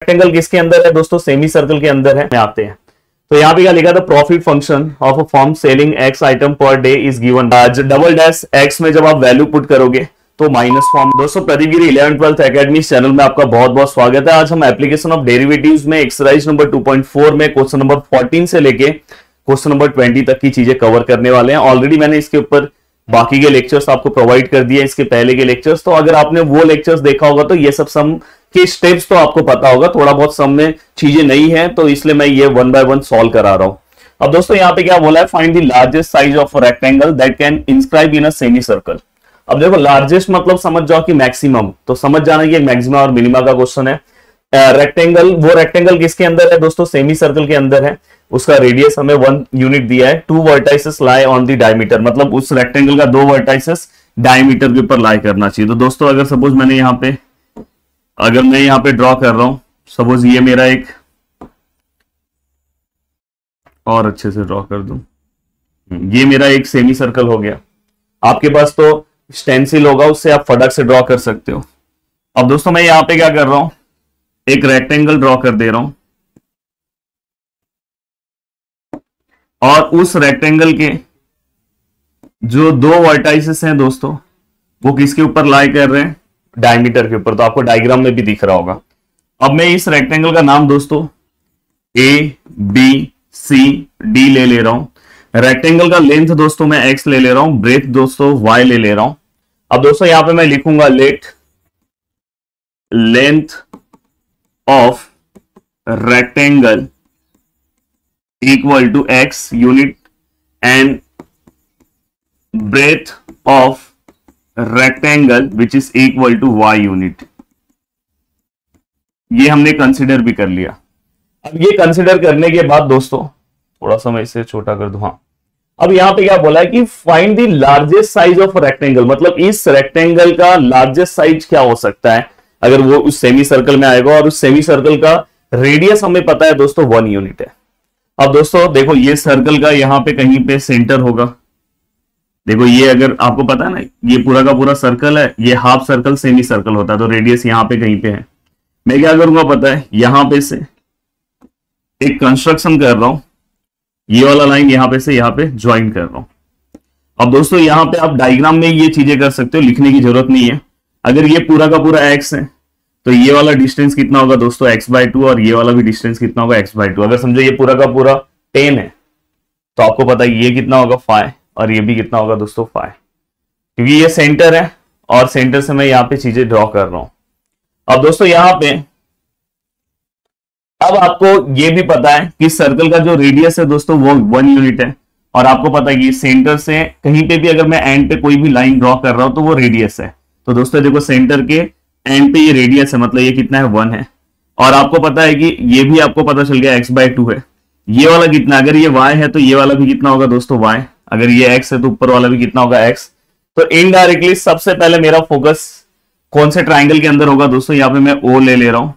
Rectangle किसके अंदर है दोस्तों? सेमी सर्कल के अंदर है। आते हैं तो यहाँ पे क्या लिखा था? Profit function of a firm selling x item per day is given double dash x में जब आप वैल्यू पुट करोगे तो माइनस फॉर्म। दोस्तों प्रदीप गिरी 11th-12th एकेडमी चैनल में आपका बहुत बहुत स्वागत है। आज हम एप्लीकेशन ऑफ डेरिवेटिव्स में एक्सरसाइज नंबर 2.4 में क्वेश्चन नंबर 14 से लेके क्वेश्चन नंबर 20 तक की चीजें कवर करने वाले हैं। ऑलरेडी मैंने इसके ऊपर बाकी के लेक्चर्स आपको प्रोवाइड कर दिए, इसके पहले के लेक्चर्स। तो अगर आपने वो लेक्चर्स देखा होगा तो ये सब सम के स्टेप्स तो आपको पता होगा। थोड़ा बहुत सम में चीजें नहीं है तो इसलिए मैं ये वन बाय वन सॉल्व करा रहा हूं। अब दोस्तों यहाँ पे क्या बोला है? Find the largest size of rectangle that can inscribe in a semi circle. अब देखो लार्जेस्ट मतलब समझ जाओ कि मैक्सिमम, तो समझ जाना कि मैक्सिमम और मिनिमा का क्वेश्चन है। रेक्टेंगल, वो रेक्टेंगल किसके अंदर है दोस्तों? सेमी सर्कल के अंदर है। उसका रेडियस हमें 1 यूनिट दिया है। 2 vertices lie on the diameter, मतलब उस रेक्टेंगल का 2 वर्टाइसेस डायमीटर के ऊपर लाई करना चाहिए। तो दोस्तों अगर सपोज मैं यहाँ पे ड्रॉ कर रहा हूं, सपोज ये मेरा एक, और अच्छे से ड्रॉ कर दूं, ये मेरा एक सेमी सर्कल हो गया। आपके पास तो स्टेंसिल होगा, उससे आप फटाक से ड्रॉ कर सकते हो। अब दोस्तों मैं यहां पे क्या कर रहा हूं? एक रेक्टेंगल ड्रॉ कर दे रहा हूं और उस रेक्टेंगल के जो 2 वर्टाइसेस हैं दोस्तों वो किसके ऊपर लाई कर रहे हैं? डायमीटर के ऊपर। तो आपको डायग्राम में भी दिख रहा होगा। अब मैं इस रेक्टेंगल का नाम दोस्तों ए बी सी डी ले रहा हूं। रेक्टेंगल का लेंथ दोस्तों मैं एक्स ले रहा हूं, ब्रेथ दोस्तों वाई ले रहा हूं। अब दोस्तों यहां पे मैं लिखूंगा let length of rectangle equal to x unit and breadth of rectangle which is equal to y unit. ये हमने कंसिडर भी कर लिया। अब ये कंसिडर करने के बाद दोस्तों थोड़ा सा मैं इसे छोटा कर दूं। हाँ, अब यहां पे क्या बोला है कि find the largest size of rectangle, मतलब इस रेक्टेंगल का लार्जेस्ट साइज क्या हो सकता है अगर वो उस सेमी सर्कल में आएगा। और उस सेमी सर्कल का रेडियस हमें पता है दोस्तों 1 यूनिट है। अब दोस्तों देखो ये सर्कल का यहां पे कहीं पे सेंटर होगा। देखो ये अगर आपको पता है ना, ये पूरा का पूरा सर्कल है, ये हाफ सर्कल सेमी सर्कल होता है, तो रेडियस यहां पे कहीं पे है। मैं क्या करूंगा पता है? यहां पे से एक कंस्ट्रक्शन कर रहा हूं, ये वाला लाइन यहां पे से यहां पे ज्वाइन कर रहा हूं। अब दोस्तों यहां पे आप डायग्राम में ये चीजें कर सकते हो, लिखने की जरूरत नहीं है। अगर ये पूरा का पूरा एक्स है तो ये वाला डिस्टेंस कितना होगा दोस्तों? x/2, और ये वाला भी डिस्टेंस कितना होगा? x/2। अगर समझो ये पूरा का पूरा 10 है तो आपको पता है ये कितना होगा? 5, और ये भी कितना होगा दोस्तों? 5, क्योंकि ये सेंटर है और सेंटर से मैं यहाँ पे चीजें ड्रॉ कर रहा हूं। अब दोस्तों यहाँ पे अब आपको ये भी पता है कि सर्कल का जो रेडियस है दोस्तों वो 1 यूनिट है। और आपको पता है कि सेंटर से कहीं पे भी अगर मैं एंड पे कोई भी लाइन ड्रॉ कर रहा हूं तो वो रेडियस है। तो दोस्तों देखो सेंटर के एंड पे ये रेडियस है, मतलब ये कितना है? 1 है। और आपको पता है कि ये भी आपको पता चल गया x/2 है। ये वाला कितना? अगर ये y है तो ये वाला भी कितना होगा दोस्तों? y। अगर ये x है तो ऊपर वाला भी कितना होगा? x। तो इनडायरेक्टली सबसे पहले मेरा फोकस कौन से ट्राइंगल के अंदर होगा दोस्तों? यहाँ पे मैं O ले रहा हूं।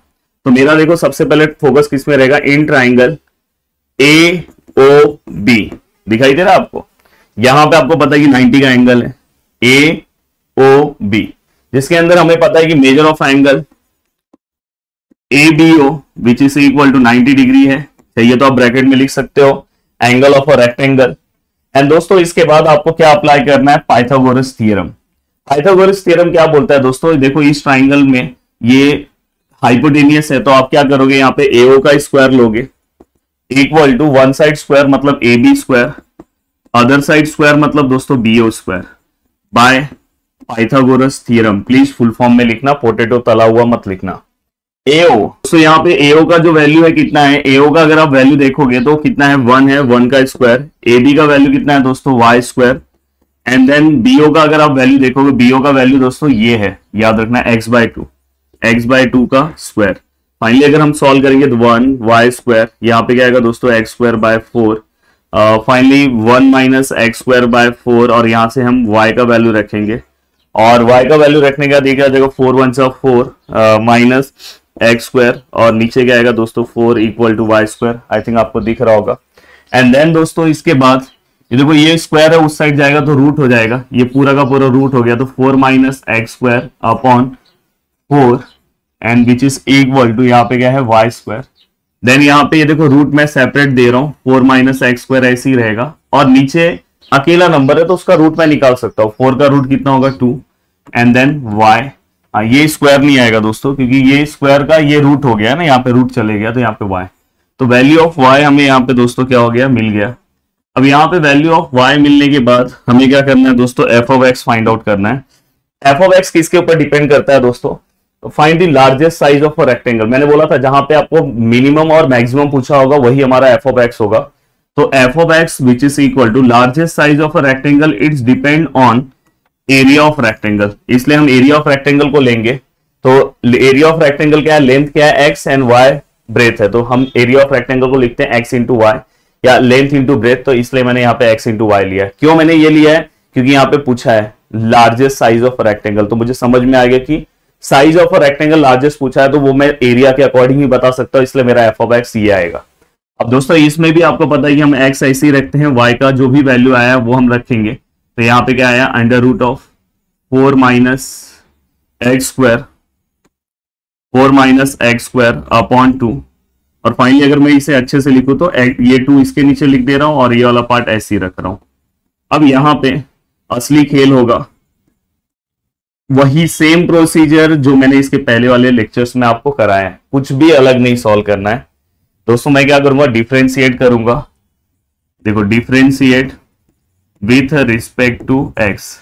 तो मेरा देखो सबसे पहले फोकस किस में रहेगा? In triangle AOB। दिखाई दे रहा है आपको? यहां पे आपको पता है कि 90 का एंगल है AOB, जिसके अंदर हमें पता है कि measure of angle ABO which is equal to 90 degree है। चाहिए तो आप ब्रैकेट में लिख सकते हो angle of a rectangle. And दोस्तों इसके बाद आपको क्या अप्लाई करना है? Pythagoras theorem. पाइथागोरस थ्योरम क्या बोलता है दोस्तों? देखो इस ट्राइंगल में ये हाइपोटेनियस है तो आप क्या करोगे? यहाँ पे AO का स्क्वायर लोगे equal to one side square मतलब AB square, other side square मतलब दोस्तों BO square, by Pythagoras theorem. Please full form में लिखना, पोटैटो तला हुआ मत लिखना। AO, तो यहाँ पे AO का जो वैल्यू है कितना है? AO का अगर आप वैल्यू देखोगे तो कितना है? 1 है, 1 का स्क्वायर। AB का वैल्यू कितना है दोस्तों? Y square. And then BO का अगर आप वैल्यू देखोगे, BO का वैल्यू दोस्तों ये है, याद रखना, x/2 का स्क्वायर। फाइनली अगर हम सॉल्व करेंगे तो 1 y स्क्वायर, यहाँ पे क्या आएगा दोस्तों? x square by 4। Finally 1 minus x square by 4, और यहां से हम y का वैल्यू रखेंगे। और y का वैल्यू रखने का देखो 4 1 4 माइनस एक्स स्क्वायर, और नीचे क्या आएगा दोस्तों? 4 equal to y square. I think आपको दिख रहा होगा। एंड देन दोस्तों इसके बाद ये देखो ये स्क्वायर है, उस साइड जाएगा तो रूट हो जाएगा, ये पूरा का पूरा रूट हो गया, तो 4 minus x square upon 4। And which is equal to यहाँ पे क्या है वाई स्क्वायर। देन यहाँ पे ये देखो रूट में सेपरेट दे रहा हूँ, 4 माइनस एक्स स्क्वायर ऐसे ही रहेगा, और नीचे अकेला नंबर है तो उसका रूट मैं निकाल सकता हूँ। 4 का रूट कितना होगा 2, एंड देन वाई। ये स्क्वायर नहीं आएगा दोस्तों, क्योंकि ये स्क्वायर का ये रूट हो गया ना, यहाँ पे रूट चले गया तो यहाँ पे वाई। तो वैल्यू ऑफ वाई हमें यहाँ पे दोस्तों क्या हो गया, मिल गया। अब यहाँ पे वैल्यू ऑफ वाई मिलने के बाद हमें क्या करना है दोस्तों, F of x find out करना है। एफ ऑफ एक्स किसके ऊपर डिपेंड करता है दोस्तों, find the largest size of a rectangle. मैंने बोला था जहां पे आपको मिनिमम और मैक्सिमम पूछा होगा वही हमारा एफ ऑफ एक्स होगा। तो f of x which is equal to largest size of a rectangle, it's depend on area of rectangle. इसलिए हम एरिया ऑफ रेक्टेंगल को लेंगे। तो एरिया ऑफ रेक्टेंगल क्या है, लेंथ क्या है एक्स एंड वाई ब्रेथ है, तो हम एरिया ऑफ रेक्टेंगल को लिखते हैं एक्स इंटू वाई या लेंथ इंटू ब्रेथ। तो इसलिए मैंने यहाँ पे एक्स इंटू वाई लिया है। क्यों मैंने ये लिया है, क्योंकि यहाँ पे पूछा है लार्जेस्ट साइज ऑफ रेक्टेंगल, तो मुझे समझ में आ गया कि साइज ऑफ रेक्टेंगल लार्जेस्ट पूछा है तो वो मैं एरिया के अकॉर्डिंग ही बता सकता हूँ, इसलिए मेरा एफ ऑफ एक्स ये आएगा। अब दोस्तों इसमें भी आपको पता है कि हम एक्स ऐसे ही रखते हैं, वाई का जो भी वैल्यू आया वो हम रखेंगे। तो यहाँ पे क्या आया, under root of 4 minus x square, 4 minus x square upon 2। और फाइनली अगर मैं इसे अच्छे से लिखूं तो ये 2 इसके नीचे लिख दे रहा हूं और ये वाला पार्ट ऐसे ही रख रहा हूं। अब यहां पे असली खेल होगा वही सेम प्रोसीजर जो मैंने इसके पहले वाले लेक्चर्स में आपको कराया है, कुछ भी अलग नहीं सॉल्व करना है दोस्तों। मैं क्या करूंगा, डिफरेंशिएट करूंगा। देखो differentiate with respect to x,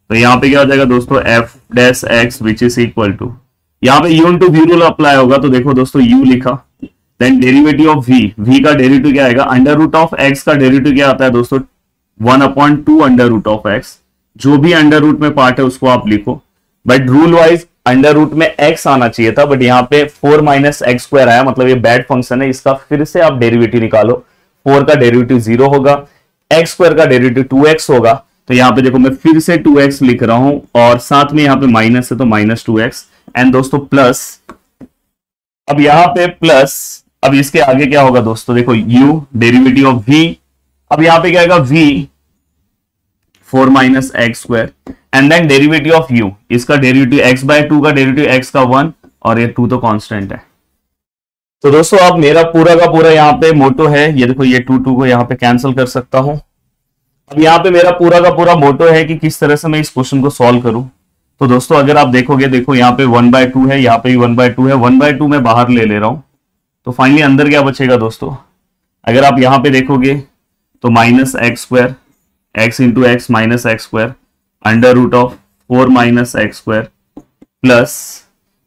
तो यहां पे क्या हो जाएगा दोस्तों, f dash x which is equal to, यहाँ पे u into v rule apply होगा। तो देखो दोस्तों यू लिखा, then derivative of v, v का डेरिवेटिव क्या आएगा, अंडर रूट ऑफ एक्स का डेरिवेटिव क्या आता है दोस्तों, 1/2 अंडर रूट ऑफ एक्स। जो भी अंडर रूट में पार्ट है उसको आप लिखो, but rule wise under root में एक्स आना चाहिए था, बट यहाँ पे 4 माइनस एक्स स्क्वायर आया, मतलब ये बैड फंक्शन है, इसका फिर से आप डेरिवेटिव निकालो। 4 का डेरिवेटिव 0 होगा, एक्स स्क्वायर का डेरिवेटिव 2x होगा। तो यहाँ पे देखो मैं फिर से 2x लिख रहा हूं और साथ में यहाँ पे माइनस है तो -2x एंड दोस्तों प्लस। अब यहाँ पे प्लस, अब इसके आगे क्या होगा दोस्तों, देखो u डेरिवेटिव ऑफ v, अब यहाँ पे क्या आएगा v 4 minus x square and then derivative of u, इसका डेरिवेटिव x/2 का डेरिवेटिव x का 1 और ये 2 तो कांस्टेंट है। तो दोस्तों अब मेरा पूरा का पूरा यहाँ पे मोटो है, ये देखो ये 2 को यहाँ पे कैंसिल कर सकता हूं। अब यहाँ पे मेरा पूरा का पूरा मोटो है कि किस तरह से मैं इस क्वेश्चन को सॉल्व करूं। तो दोस्तों अगर आप देखोगे, देखो यहाँ पे 1/2 है, यहाँ पे भी 1/2 है, 1/2 मैं बाहर ले रहा हूं। तो फाइनली अंदर क्या बचेगा दोस्तों, अगर आप यहाँ पे देखोगे तो minus x square, x into x minus x square under root of 4 minus x square plus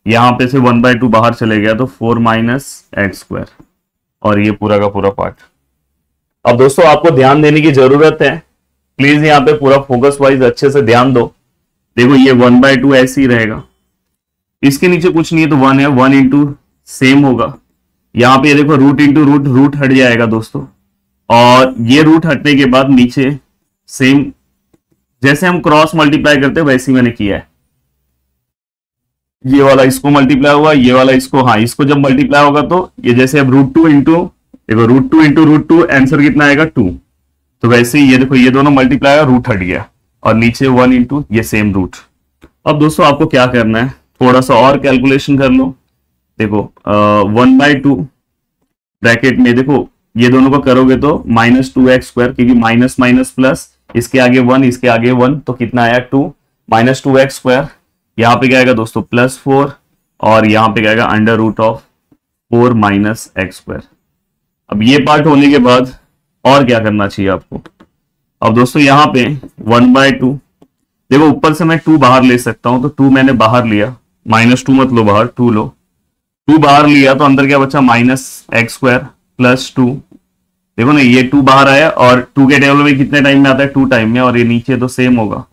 यहाँ पे से 1/2 बाहर चले गया तो 4 माइनस एक्स स्क्वायर और ये पूरा का पूरा पार्ट। अब दोस्तों आपको ध्यान देने की जरूरत है, प्लीज यहाँ पे पूरा फोकस वाइज अच्छे से ध्यान दो। देखो ये 1/2 ऐसे ही रहेगा, इसके नीचे कुछ नहीं है तो 1 है, 1 इंटू सेम होगा। यहाँ पे देखो रूट इंटू रूट, रूट हट जाएगा दोस्तों, और ये रूट हटने के बाद नीचे सेम जैसे हम क्रॉस मल्टीप्लाई करते हैं वैसे ही मैंने किया है। ये वाला इसको मल्टीप्लाई होगा, ये वाला इसको, हाँ इसको जब मल्टीप्लाई होगा तो ये जैसे अब √2 इंटू, देखो √2 इंटू √2 आंसर कितना आएगा 2। तो वैसे ही ये देखो ये दोनों मल्टीप्लाई होगा, रूट हट गया और नीचे 1 इंटू ये सेम रूट। अब दोस्तों आपको क्या करना है, थोड़ा सा और कैलकुलेशन कर लो। देखो 1/2 ब्रैकेट में देखो ये दोनों को करोगे तो -2x स्क्वायर, क्योंकि माइनस माइनस प्लस, इसके आगे 1 इसके आगे 1 तो कितना आया 2, -2x स्क्वायर। यहाँ पे क्या आएगा दोस्तों +4 और यहाँ पे क्या आएगा under root of 4 minus x square. अब ये पार्ट होने के बाद और क्या करना चाहिए आपको। अब दोस्तों यहाँ पे 1/2, देखो ऊपर से मैं 2 बाहर ले सकता हूं, तो 2 मैंने बाहर लिया, -2 मत लो बाहर, 2 लो, 2 बाहर लिया तो अंदर क्या बचा -x स्क्वायर +2। देखो ना ये 2 बाहर आया और 2 के टेबल में कितने टाइम में आता है 2 टाइम में, और ये नीचे तो सेम होगा।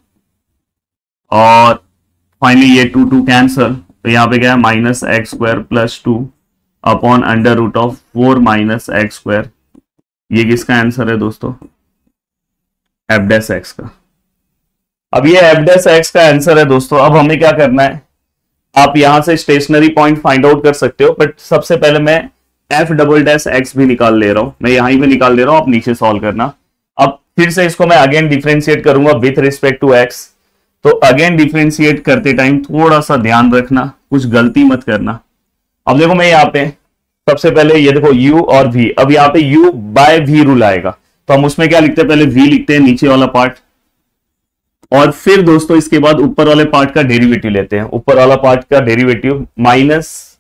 और फाइनली ये 2 कैंसल, तो यहाँ पे क्या है -x square +2 upon under root of 4 minus x square. ये किसका आंसर है दोस्तों, f' का। अब ये f' का आंसर है दोस्तों। अब हमें क्या करना है, आप यहां से स्टेशनरी पॉइंट फाइंड आउट कर सकते हो, बट सबसे पहले मैं f'' भी निकाल ले रहा हूं, मैं यहां पे निकाल ले रहा हूं, आप नीचे सॉल्व करना। अब फिर से इसको मैं अगेन डिफरेंशिएट करूंगा विथ रिस्पेक्ट टू x। तो अगेन डिफरेंशिएट करते टाइम थोड़ा सा ध्यान रखना, कुछ गलती मत करना। अब देखो मैं यहाँ पे सबसे पहले ये देखो u और v, अब यहाँ पे u बाय v रूल आएगा, तो हम उसमें क्या लिखते हैं, पहले v लिखते हैं नीचे वाला पार्ट, और फिर दोस्तों इसके बाद ऊपर वाले पार्ट का डेरिवेटिव लेते हैं। ऊपर वाला पार्ट का डेरिवेटिव माइनस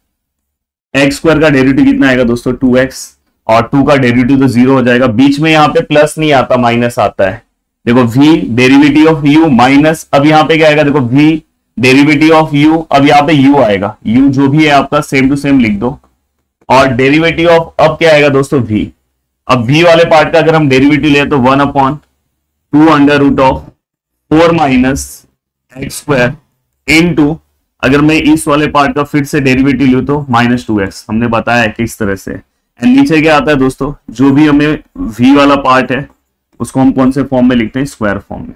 एक्स स्क्वायर का डेरिवेटिव कितना आएगा दोस्तों 2x, और 2 का डेरिवेटिव तो 0 हो जाएगा। बीच में यहाँ पे प्लस नहीं आता, माइनस आता है। देखो v derivative of u minus, अब यहाँ पे क्या आएगा, देखो v डेरिवेटिव ऑफ u, अब यहाँ पे u आएगा, u जो भी है आपका सेम टू सेम लिख दो, और डेरिवेटिव ऑफ अब क्या आएगा दोस्तों v। अब v वाले पार्ट का अगर हम डेरिवेटिव ले तो 1/2 under root of 4 minus x square into, अगर मैं इस वाले पार्ट का फिर से डेरिवेटिव लूं तो -2x, हमने बताया है किस तरह से। एंड नीचे क्या आता है दोस्तों, जो भी हमें v वाला पार्ट है उसको हम कौन से फॉर्म में लिखते हैं, स्क्वायर फॉर्म में।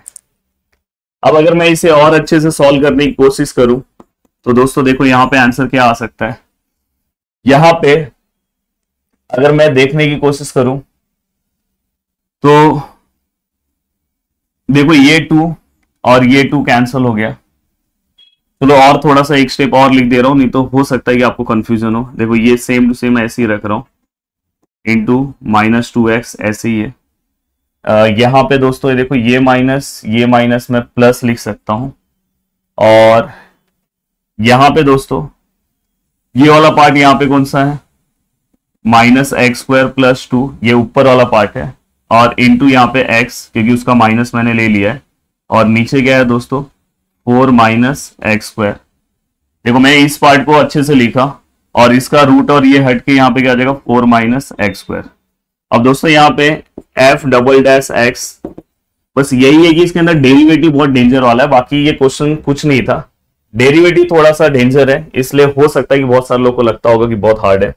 अब अगर मैं इसे और अच्छे से सॉल्व करने की कोशिश करूं तो दोस्तों देखो यहाँ पे आंसर क्या आ सकता है। यहां पे अगर मैं देखने की कोशिश करूं तो देखो ये 2 और ये 2 कैंसिल हो गया। चलो और थोड़ा सा एक स्टेप और लिख दे रहा हूं, नहीं तो हो सकता है कि आपको कंफ्यूजन हो। देखो ये सेम टू सेम ऐसे ही रख रहा हूं, इंटू -2x ऐसे ही है। यहां पे दोस्तों ये देखो ये माइनस मैं प्लस लिख सकता हूं, और यहां पे दोस्तों ये वाला पार्ट यहाँ पे कौन सा है, -x² + 2, ये ऊपर वाला पार्ट है, और इंटू यहाँ पे x, क्योंकि उसका माइनस मैंने ले लिया है, और नीचे क्या है दोस्तों 4 - x²। देखो मैं इस पार्ट को अच्छे से लिखा, और इसका रूट और ये हट के यहाँ पे क्या आ जाएगा 4 - x²। अब दोस्तों यहाँ पे f"x, बस यही है कि इसके अंदर डेरिवेटिव बहुत डेंजर वाला है, बाकी ये क्वेश्चन कुछ नहीं था। डेरिवेटिव थोड़ा सा डेंजर है, इसलिए हो सकता है कि बहुत सारे लोगों को लगता होगा कि बहुत हार्ड है।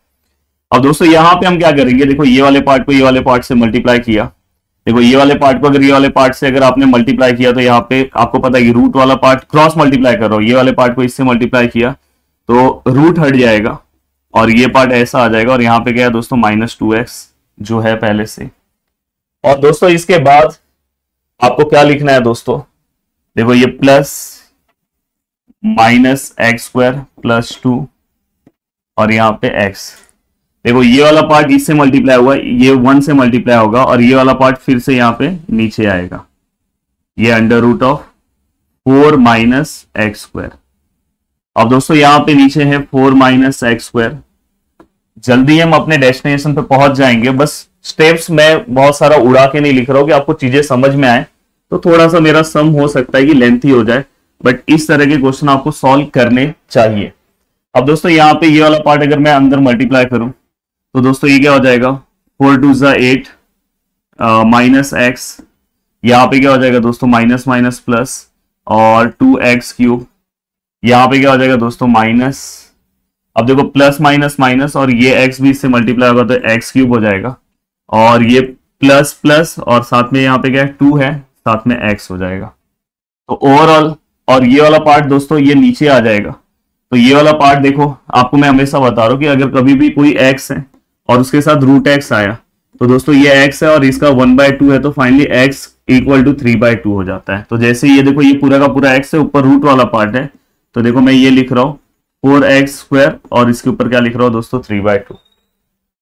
अब दोस्तों यहाँ पे हम क्या करेंगे, देखो ये वाले पार्ट को ये वाले पार्ट से मल्टीप्लाई किया, देखो ये वाले पार्ट को अगर ये वाले पार्ट से अगर आपने मल्टीप्लाई किया तो यहाँ पे आपको पता है कि रूट वाला पार्ट क्रॉस मल्टीप्लाई कर रहा हूं, ये वाले पार्ट को इससे मल्टीप्लाई किया तो रूट हट जाएगा, और ये पार्ट ऐसा आ जाएगा, और यहाँ पे क्या है दोस्तों -2x जो है पहले से। और दोस्तों इसके बाद आपको क्या लिखना है दोस्तों, देखो ये प्लस -x² + 2 और यहाँ पे x। देखो ये वाला पार्ट इससे मल्टीप्लाई हुआ, ये 1 से मल्टीप्लाई होगा, और ये वाला पार्ट फिर से यहाँ पे नीचे आएगा, ये अंडर रूट ऑफ 4 - x²। अब दोस्तों यहाँ पे नीचे है 4 - x²। जल्दी हम अपने डेस्टिनेशन पे पहुंच जाएंगे, बस स्टेप्स मैं बहुत सारा उड़ा के नहीं लिख रहा हूँ कि आपको चीजें समझ में आए, तो थोड़ा सा मेरा सम हो सकता है कि लेंथी हो जाए, बट इस तरह के क्वेश्चन आपको सॉल्व करने चाहिए। अब दोस्तों यहाँ पे ये वाला पार्ट अगर मैं अंदर मल्टीप्लाई करूं तो दोस्तों ये क्या हो जाएगा 4 2 8 -x, यहाँ पे क्या हो जाएगा दोस्तों माइनस प्लस, और 2x³, यहाँ पे क्या हो जाएगा दोस्तों माइनस, अब देखो प्लस माइनस, और ये x भी इससे मल्टीप्लाई होगा तो x³ हो जाएगा, और ये प्लस प्लस, और साथ में यहाँ पे क्या है 2 है, साथ में x हो जाएगा। तो ओवरऑल, और ये वाला पार्ट दोस्तों ये नीचे आ जाएगा, तो ये वाला पार्ट देखो आपको मैं हमेशा बता रहा हूं कि अगर कभी भी कोई x है और उसके साथ √x आया तो दोस्तों ये x है और इसका 1/2 है, तो फाइनली x = 3/2 हो जाता है। तो जैसे ये देखो ये पूरा का पूरा x है, ऊपर रूट वाला पार्ट है, तो देखो मैं ये लिख रहा हूं 4x² और इसके ऊपर क्या लिख रहा हूं दोस्तों 3/2।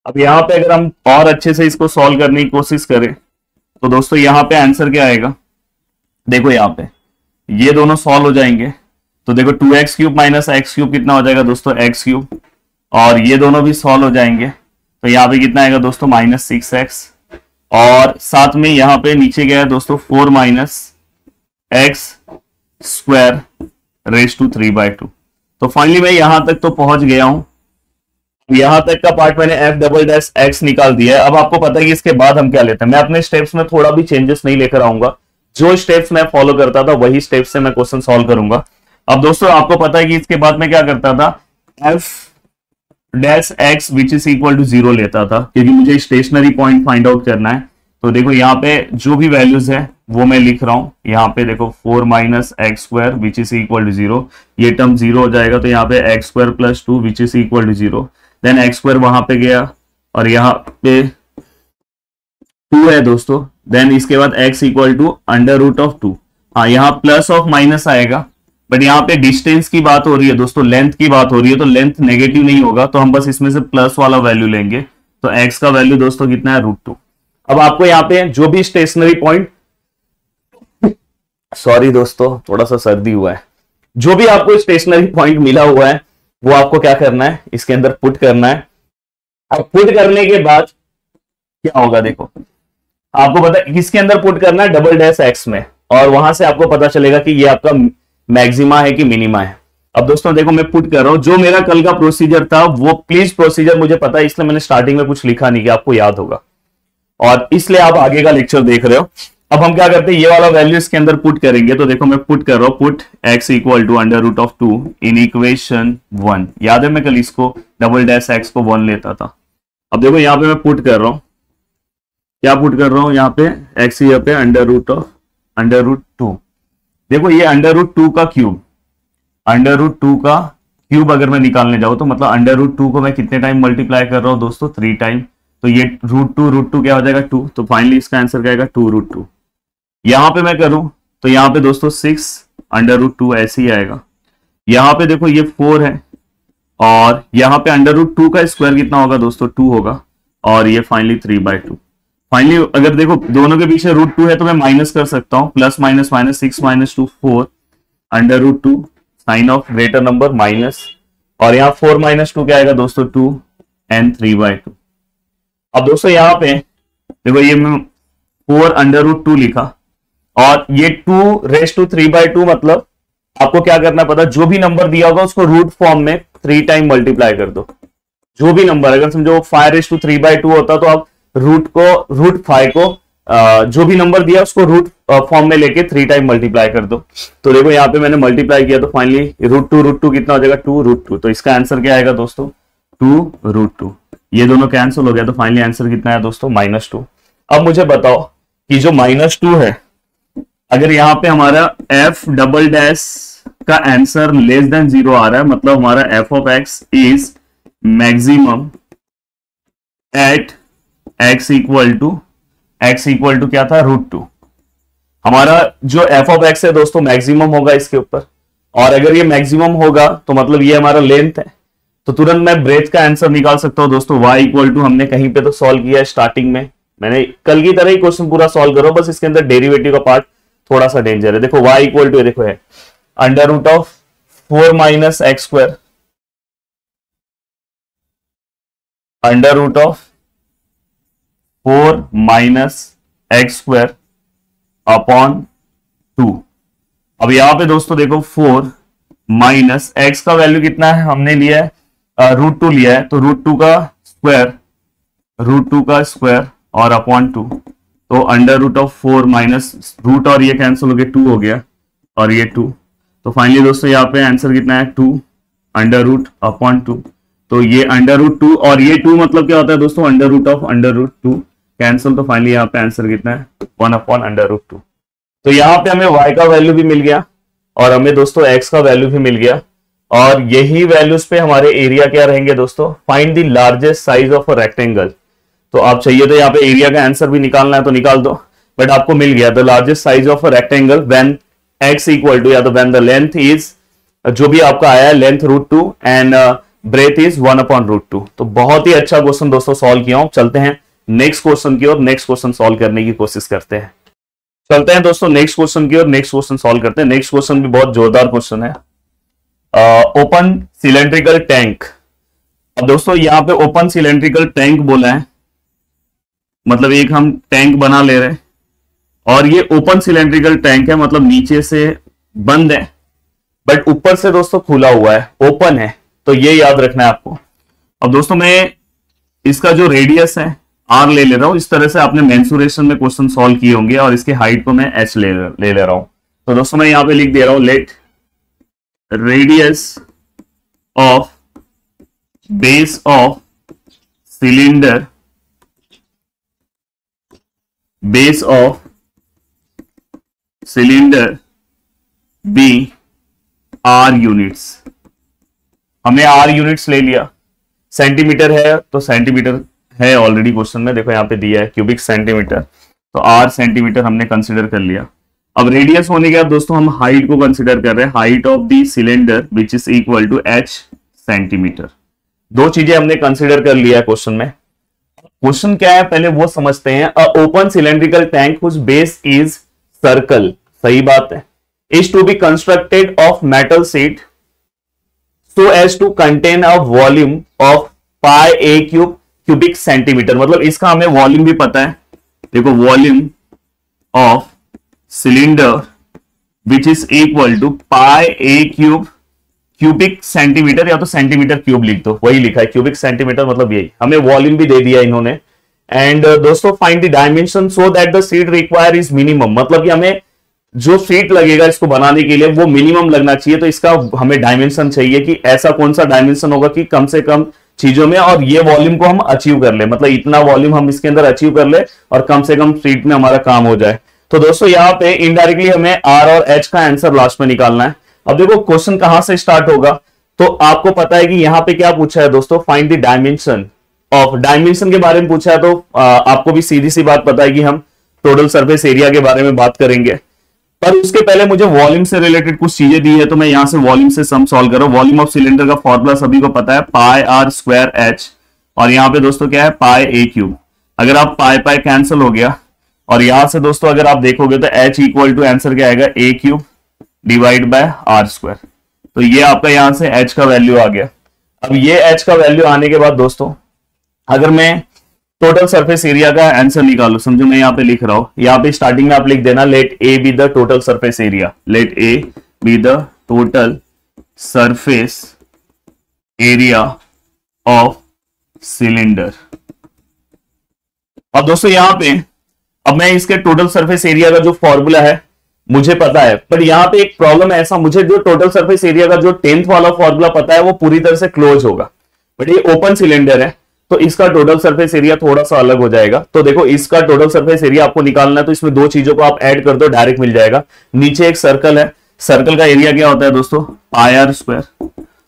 अब यहाँ पे अगर हम और अच्छे से इसको सॉल्व करने की कोशिश करें तो दोस्तों यहाँ पे आंसर क्या आएगा, देखो यहाँ पे ये दोनों सॉल्व हो जाएंगे, तो देखो 2x³ - x³ कितना हो जाएगा दोस्तों x³, और ये दोनों भी सॉल्व हो जाएंगे, तो यहाँ पे कितना आएगा दोस्तों -6x, और साथ में यहाँ पे नीचे गया है दोस्तों 4 - x² रेज़ टू 3/2। तो फाइनली मैं यहां तक तो पहुंच गया हूं, यहां तक का पार्ट मैंने f"x निकाल दिया है। अब आपको पता है कि इसके बाद हम क्या लेते हैं, मैं अपने स्टेप्स में थोड़ा भी चेंजेस नहीं लेकर आऊंगा, जो स्टेप्स मैं फॉलो करता था वही स्टेप्स से मैं क्वेश्चन सॉल्व करूंगा। अब दोस्तों आपको पता है कि इसके बाद मैं क्या करता था, f'(x) which is equal to 0 लेता था, क्योंकि मुझे स्टेशनरी पॉइंट फाइंड आउट करना है। तो देखो यहाँ पे जो भी वैल्यूज है वो मैं लिख रहा हूं, यहाँ पे देखो 4 - x² which is equal to 0, ये टर्म 0 हो जाएगा, तो यहाँ पे x² + 2 which is equal to 0, then x² वहां पे गया और यहाँ पे 2 है दोस्तों, देन इसके बाद x = √2। हाँ यहाँ प्लस ऑफ माइनस आएगा, बट यहाँ पे डिस्टेंस की बात हो रही है दोस्तों, लेंथ की बात हो रही है, तो लेंथ नेगेटिव नहीं होगा, तो हम बस इसमें से प्लस वाला वैल्यू लेंगे। तो x का वैल्यू दोस्तों कितना है, √2। अब आपको यहाँ पे जो भी स्टेशनरी पॉइंट, सॉरी दोस्तों थोड़ा सा सर्दी हुआ है, जो भी आपको स्टेशनरी पॉइंट मिला हुआ है वो आपको क्या करना है, इसके अंदर पुट करना है। अब पुट करने के बाद क्या होगा, देखो आपको पता है किसके अंदर पुट करना है, डबल डैश x में, और वहां से आपको पता चलेगा कि ये आपका मैक्सिमा है कि मिनिमा है। अब दोस्तों देखो मैं पुट कर रहा हूं, जो मेरा कल का प्रोसीजर था वो प्लीज प्रोसीजर मुझे पता है, इसलिए मैंने स्टार्टिंग में कुछ लिखा नहीं कि आपको याद होगा, और इसलिए आप आगे का लेक्चर देख रहे हो। अब हम क्या करते हैं, ये वाला वैल्यू इसके अंदर पुट करेंगे। तो देखो मैं पुट कर रहा हूं, put x equal to √2 in equation 1। याद है मैं कल इसको डबल डैश x को 1 लेता था। अब देखो यहाँ पे मैं पुट कर रहा हूं, क्या पुट कर रहा हूं यहाँ पे, x यहाँ पे √2। देखो ये √2 का क्यूब, √2 का क्यूब अगर मैं निकालने जाऊं तो मतलब √2 को मैं कितने टाइम मल्टीप्लाई कर रहा हूं दोस्तों, 3 टाइम। तो ये √2 क्या हो जाएगा, 2। तो फाइनली इसका आंसर क्या आएगा, 2√2। यहां पे मैं करूं तो यहां पे दोस्तों 6 √2 ऐसे ही आएगा। यहां पे देखो ये 4 है, और यहां पे √2 का स्क्वायर कितना होगा दोस्तों, 2 होगा, और ये फाइनली 3/2। फाइनली अगर देखो दोनों के पीछे √2 है तो मैं माइनस कर सकता हूं, plus minus minus, 6 - 2 4 √2 sign of greater number minus, और यहाँ 4 - 2 क्या आएगा दोस्तों, 2 and 3/2। अब दोस्तों यहाँ पे देखो ये मैं 4 √2 लिखा, और ये 2⁻³ मतलब आपको क्या करना पता, जो भी नंबर दिया होगा उसको रूट फॉर्म में 3 टाइम मल्टीप्लाई कर दो। जो भी नंबर, अगर समझो 5⁻³ होता तो आप √5 को जो भी नंबर दिया उसको रूट फॉर्म में लेके 3 टाइम मल्टीप्लाई कर दो। तो देखो यहाँ पे मैंने मल्टीप्लाई किया तो फाइनली √2 कितना हो जाएगा, 2√2। तो इसका आंसर क्या आएगा दोस्तों, 2√2। ये दोनों कैंसिल हो गया, तो फाइनली आंसर कितना है दोस्तों, -2। अब मुझे बताओ कि जो -2 है, अगर यहाँ पे हमारा f डबल डैश का आंसर लेस देन 0 आ रहा है, मतलब हमारा f of x is maximum at x equal to क्या था, √2। हमारा जो f of x है दोस्तों मैक्सिमम होगा इसके ऊपर, और अगर ये मैक्सिमम होगा तो मतलब ये हमारा लेंथ है, तो तुरंत मैं ब्रेथ का आंसर निकाल सकता हूं दोस्तों। y इक्वल टू हमने कहीं पे तो सॉल्व किया है स्टार्टिंग में, मैंने कल की तरह ही क्वेश्चन पूरा सॉल्व करो, बस इसके अंदर डेरिवेटिव का पार्ट थोड़ा सा डेंजर है। देखो y इक्वल टू देखो है √4 - x², √4 - x² अपॉन 2। अब यहां पे दोस्तों देखो 4 माइनस x का वैल्यू कितना है, हमने लिया है √2 लिया है, तो √2 का स्क्वायर और अपॉन 2। तो √4 माइनस रूट और ये कैंसिल हो गया, 2 हो गया, और ये 2। तो फाइनली दोस्तों यहाँ पे आंसर कितना है, 2 √2। तो ये √2 और ये 2 मतलब क्या होता है दोस्तों, √2 कैंसिल। तो फाइनली यहाँ पे आंसर कितना है, 1/√2। तो यहाँ पे हमें y का वैल्यू भी मिल गया, और हमें दोस्तों x का वैल्यू भी मिल गया, और यही वैल्यूज पे हमारे एरिया क्या रहेंगे दोस्तों, find the largest size of a rectangle. तो आप चाहिए तो यहाँ पे एरिया का आंसर भी निकालना है तो निकाल दो, बट आपको मिल गया the largest size of a rectangle when x equal to, या तो व्हेन द लेंथ इज, जो भी आपका आया है लेंथ √2 एंड ब्रेथ इज 1/√2। तो बहुत ही अच्छा क्वेश्चन दोस्तों सॉल्व किया हूं। चलते हैं नेक्स्ट क्वेश्चन की ओर, नेक्स्ट क्वेश्चन सॉल्व करने की कोशिश करते हैं। चलते हैं दोस्तों नेक्स्ट क्वेश्चन की ओर, नेक्स्ट क्वेश्चन सॉल्व करते हैं। नेक्स्ट क्वेश्चन भी बहुत जोरदार क्वेश्चन है। Open cylindrical tank. अब दोस्तों यहाँ पे ओपन सिलेंड्रिकल टैंक बोला है, मतलब एक हम टैंक बना ले रहे हैं, और ये ओपन सिलेंड्रिकल टैंक है, मतलब नीचे से बंद है बट ऊपर से दोस्तों खुला हुआ है, ओपन है, तो ये याद रखना है आपको। अब दोस्तों मैं इसका जो रेडियस है r ले रहा हूं, इस तरह से आपने मेंसुरेशन में क्वेश्चन सॉल्व किए होंगे, और इसके हाइट को मैं h ले रहा हूं। तो दोस्तों मैं यहां पे लिख दे रहा हूं, let radius of base of cylinder, base of cylinder be r units. हमने r यूनिट्स ले लिया, सेंटीमीटर है तो सेंटीमीटर है ऑलरेडी क्वेश्चन में, देखो यहाँ पे दिया है क्यूबिक सेंटीमीटर, तो r सेंटीमीटर हमने कंसिडर कर लिया। अब रेडियस होने के बाद दोस्तों हम हाइट को कंसिडर कर रहे हैं, height of the cylinder which is equal to h centimetre. दो चीजें हमने कंसिडर कर लिया है क्वेश्चन में। क्वेश्चन क्या है पहले वो समझते हैं। A open cylindrical tank whose base is circle, सही बात है, is to be constructed of metal sheet so as to contain a volume of pi a cube cubic centimetre. मतलब इसका हमें वॉल्यूम भी पता है, देखो volume of cylinder which is equal to pi a cube cubic centimetre, या तो centimetre cube लिख दो, वही लिखा है क्यूबिक सेंटीमीटर, मतलब यही हमें वॉल्यूम भी दे दिया इन्होंने। एंड दोस्तों find the dimension so that the sheet require is minimum, मतलब कि हमें जो शीट लगेगा इसको बनाने के लिए वो मिनिमम लगना चाहिए, तो इसका हमें डायमेंशन चाहिए कि ऐसा कौन सा डायमेंशन होगा कि कम से कम चीजों में और ये वॉल्यूम को हम अचीव कर ले, मतलब इतना वॉल्यूम हम इसके अंदर अचीव कर ले और कम से कम शीट में हमारा काम हो जाए। तो दोस्तों यहाँ पे इनडायरेक्टली हमें आर और एच का आंसर लास्ट में निकालना है। अब देखो क्वेश्चन कहां से स्टार्ट होगा, तो आपको पता है कि यहाँ पे क्या पूछा है दोस्तों, find the dimension of, dimension के बारे में पूछा है, तो आपको भी सीधी सी बात पता है कि हम टोटल सरफेस एरिया के बारे में बात करेंगे। पर उसके पहले मुझे वॉल्यूम से रिलेटेड कुछ चीजें दी है, तो मैं यहां से वॉल्यूम से सम सॉल्व कर रहा हूं। वॉल्यूम ऑफ सिलेंडर का फॉर्मूला सभी को पता है, पाई आर स्क्वायर एच, और यहाँ पे दोस्तों क्या है पाई ए क्यूब। अगर आप पाई पाई कैंसिल हो गया, और यहां से दोस्तों अगर आप देखोगे तो एच इक्वल टू आंसर क्या आएगा, A cube divide by are square. तो ये आपका यहां से एच का वैल्यू आ गया। अब ये एच का वैल्यू आने के बाद दोस्तों अगर मैं टोटल सरफेस एरिया का आंसर निकालो, समझो मैं यहाँ पे लिख रहा हूं, यहाँ पे स्टार्टिंग में आप लिख देना let a be the total surface area, let a be the total surface area of cylinder. अब दोस्तों यहाँ पे अब मैं इसके टोटल सरफेस एरिया का जो फॉर्मूला है मुझे पता है, पर यहाँ पे एक प्रॉब्लम है ऐसा, मुझे जो टोटल सरफेस एरिया का जो 10th वाला फॉर्मूला पता है वो पूरी तरह से क्लोज होगा, बट ये ओपन सिलेंडर है तो इसका टोटल सरफेस एरिया थोड़ा सा अलग हो जाएगा। तो देखो इसका टोटल सरफेस एरिया आपको निकालना है, तो इसमें दो चीजों को आप ऐड कर दो, डायरेक्ट मिल जाएगा। नीचे एक सर्कल है, सर्कल का एरिया क्या होता है दोस्तों, पाई आर स्क्वायर,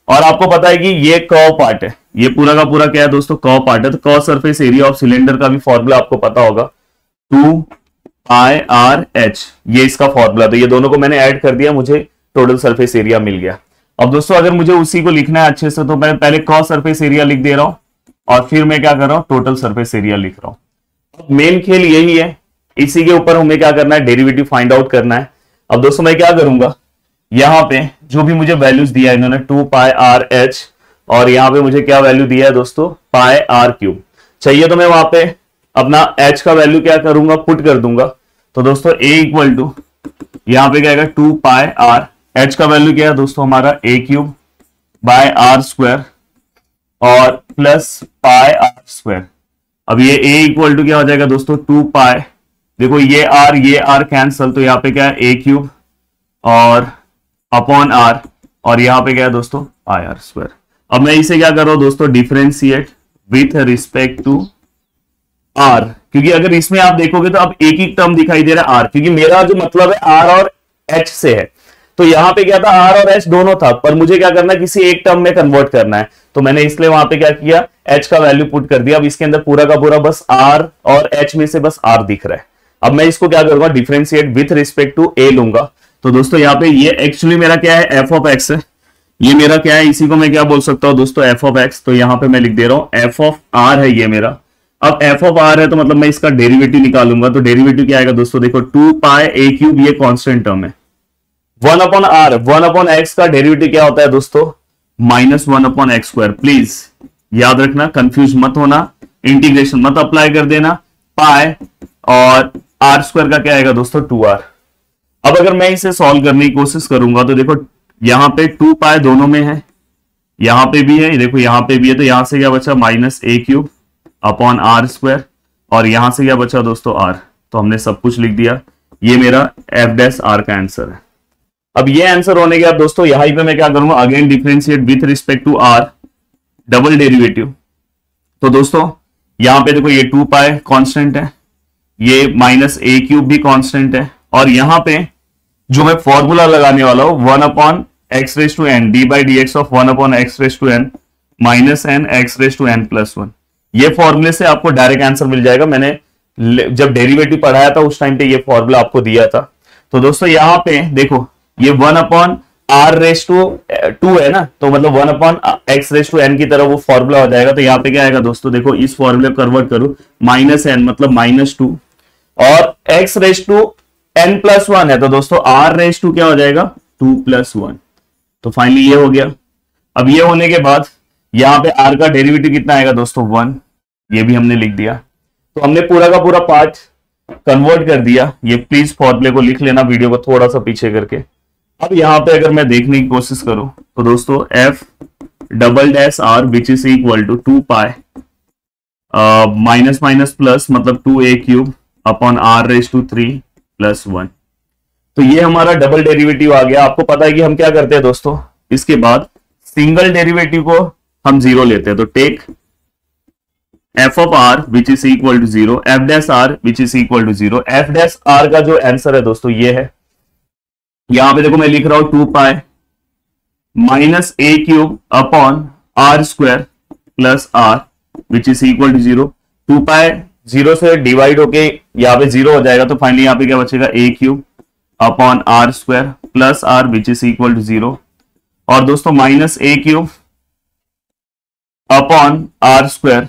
और आपको पता है कि ये कर्व पार्ट है, ये पूरा का पूरा क्या है दोस्तों, कर्व पार्ट है। तो curve surface area of cylinder का भी फॉर्मूला आपको पता होगा, 2 पाई आर एच, ये इसका फॉर्मूला। तो ये दोनों को मैंने ऐड कर दिया, मुझे टोटल सरफेस एरिया मिल गया। अब दोस्तों अगर मुझे उसी को लिखना है अच्छे से, तो मैं पहले कर्व सरफेस एरिया लिख दे रहा हूं और फिर मैं क्या कर रहा हूं, टोटल सरफेस एरिया लिख रहा हूं। मेन खेल यही है, इसी के ऊपर हमें क्या करना है, डेरिवेटिव फाइंड आउट करना है। अब दोस्तों मैं क्या करूंगा, यहां पे जो भी मुझे वैल्यूज दिया है इन्होंने 2 पाई आर एच, और यहां पे मुझे क्या वैल्यू दिया है दोस्तों, पाई आर क्यूब चाहिए, तो मैं वहां पे अपना h का वैल्यू क्या करूंगा, पुट कर दूंगा। तो दोस्तों a इक्वल टू यहां पे क्या आएगा 2 पाई आर, h का वैल्यू क्या है दोस्तों हमारा a cube by are square और प्लस पाई आर स्क्वायर। अब ये a इक्वल टू क्या हो जाएगा दोस्तों 2 पाई, देखो ये r कैंसल, तो यहाँ पे क्या है a क्यूब और अपॉन r, और यहाँ पे क्या है दोस्तों पाई आर स्क्वायर। अब मैं इसे क्या कर रहा हूं दोस्तों, differentiate with respect to r, क्योंकि अगर इसमें आप देखोगे तो अब एक ही टर्म दिखाई दे रहा है आर, क्योंकि मेरा जो मतलब है आर और एच से है, तो यहां पे क्या था आर और एच दोनों था, पर मुझे क्या करना है किसी एक टर्म में कन्वर्ट करना है, तो मैंने इसलिए वहां पे क्या किया, एच का वैल्यू पुट कर दिया। अब इसके अंदर पूरा का पूरा बस आर और एच में से बस आर दिख रहा है। अब मैं इसको क्या करूंगा, डिफरेंशिएट विथ रिस्पेक्ट टू ए लूंगा। तो दोस्तों यहाँ पे ये एक्चुअली मेरा क्या है, एफ ऑफ एक्स है, ये मेरा क्या है, इसी को मैं क्या बोल सकता हूं दोस्तों, एफ ऑफ एक्स। तो यहाँ पे मैं लिख दे रहा हूं एफ ऑफ आर है ये मेरा। अब एफ ऑफ आर है तो मतलब मैं इसका डेरिवेटिव निकालूंगा, तो डेरिवेटिव क्या आएगा दोस्तों, देखो 2 पाई ए क्यूब, ये कांस्टेंट टर्म है, 1 अपॉन आर, 1 अपॉन एक्स का डेरिवेटिव क्या होता है दोस्तों, -1 अपॉन एक्स स्क्वायर। प्लीज याद रखना, कंफ्यूज मत होना, इंटीग्रेशन मत अप्लाई कर देना, पाई और आर स्क्वायर का क्या आएगा दोस्तों 2r। अब अगर मैं इसे सॉल्व करने की कोशिश करूंगा तो देखो यहां पे 2 पाई दोनों में है, यहां पे भी है, देखो यहां पे भी है, तो यहां से क्या बचा -a cube upon r square, और यहां से क्या बचा दोस्तों r। तो हमने सब कुछ लिख दिया, ये मेरा एफ डैश आर का आंसर है। अब ये आंसर होने के बाद दोस्तों यहां पे मैं क्या करूंगा, again differentiate with respect to r, double derivative. तो दोस्तों यहां पे देखो ये 2 पाई कांस्टेंट है, ये -a क्यूब भी कांस्टेंट है, और यहां पे जो मैं फॉर्मूला लगाने वाला हूं 1 upon x raise to n, d by d x of 1 upon x raise to n minus n x raise to n plus 1, ये फॉर्मूले से आपको डायरेक्ट आंसर मिल जाएगा। मैंने जब डेरिवेटिव पढ़ाया था उस टाइम पे ये फॉर्मूला आपको दिया था। तो दोस्तों यहाँ पे देखो ये 1/r⁻²2 है ना, तो मतलब 1/x⁻n की तरह वो फॉर्मूला हो जाएगा। तो यहाँ पे क्या आएगा दोस्तों, देखो इस फॉर्मूले कन्वर्ट करो, -n मतलब -2 और x⁻n+1 है, तो दोस्तों r⁻² क्या हो जाएगा 2+1। तो फाइनली ये हो गया। अब ये होने के बाद यहाँ पे r का डेरिवेटिव कितना आएगा दोस्तों 1, ये भी हमने लिख दिया। तो हमने पूरा का पूरा पार्ट कन्वर्ट कर दिया। ये प्लीज फॉर्मूले को लिख लेना, वीडियो को थोड़ा सा पीछे करके। अब यहाँ पे अगर मैं देखने की कोशिश करूं तो दोस्तों f⁻r which is equal to 2π minus minus plus मतलब 2a³ अपॉन r⁻³ + 1। तो ये हमारा डबल डेरिवेटिव आ गया। आपको पता है कि हम क्या करते हैं दोस्तों, इसके बाद सिंगल डेरिवेटिव को हम 0 लेते हैं। तो take f(r) which is equal to 0, f'(r) which is equal to 0। f'(r) का जो आंसर है दोस्तों ये है, यहां पे देखो मैं लिख रहा हूं 2π minus a³ upon r² plus r which is equal to 0। 2π 0 से डिवाइड होके यहाँ पे 0 हो जाएगा, तो फाइनली यहाँ पे क्या बचेगा a³ upon r² plus r which is equal to 0। और दोस्तों माइनस a³ अपॉन r²,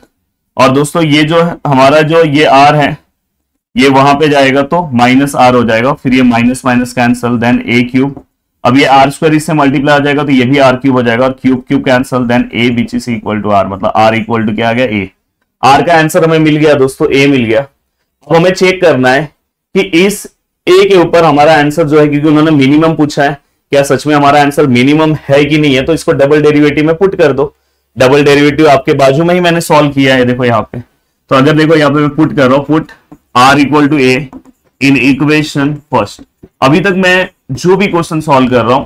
और दोस्तों ये जो हमारा जो ये r है ये वहां पे जाएगा तो माइनस r हो जाएगा, फिर ये minus minus cancel, then a³। अब ये r² इससे मल्टीप्लाई आ जाएगा तो ये भी r³ हो जाएगा, और cube cube cancel, then a which is equal to r, मतलब r इक्वल टू क्या आ गया a। r का आंसर हमें मिल गया दोस्तों, a मिल गया। अब हमें चेक करना है कि इस a के ऊपर हमारा आंसर जो है, क्योंकि उन्होंने मिनिमम पूछा है, क्या सच में हमारा आंसर मिनिमम है कि नहीं है। तो इसको डबल डेरिवेटिव में पुट कर दो। डबल डेरिवेटिव आपके बाजू में ही मैंने सॉल्व किया है, देखो यहाँ पे। तो अगर देखो यहाँ पे मैं पुट कर रहा हूं, put r equal to a in equation first. अभी तक मैं जो भी क्वेश्चन सॉल्व कर रहा हूं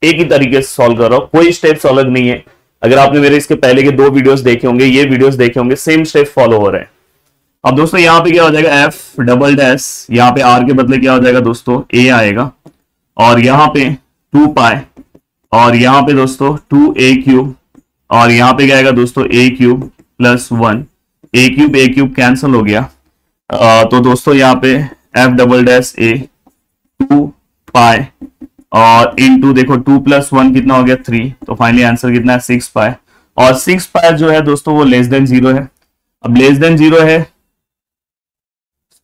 एक ही तरीके से सॉल्व कर रहा हूं, कोई स्टेप्स अलग नहीं है। अगर आपने मेरे इसके पहले के 2 वीडियोस देखे होंगे, ये वीडियोस देखे होंगे, सेम स्टेप फॉलो हो रहे हैं। अब दोस्तों यहाँ पे क्या हो जाएगा, f', यहाँ पे r के बदले क्या हो जाएगा दोस्तों a आएगा, और यहाँ पे 2π, और यहाँ पे दोस्तों 2a³, और यहाँ पे क्या आएगा दोस्तों a³ + 1, a³ कैंसिल हो गया। तो दोस्तों यहाँ पे f'(a) 2π और इनटू देखो 2 + 1 कितना हो गया 3, तो फाइनली आंसर कितना है 6π। और 6π जो है दोस्तों वो लेस देन 0 है। अब लेस देन 0 है,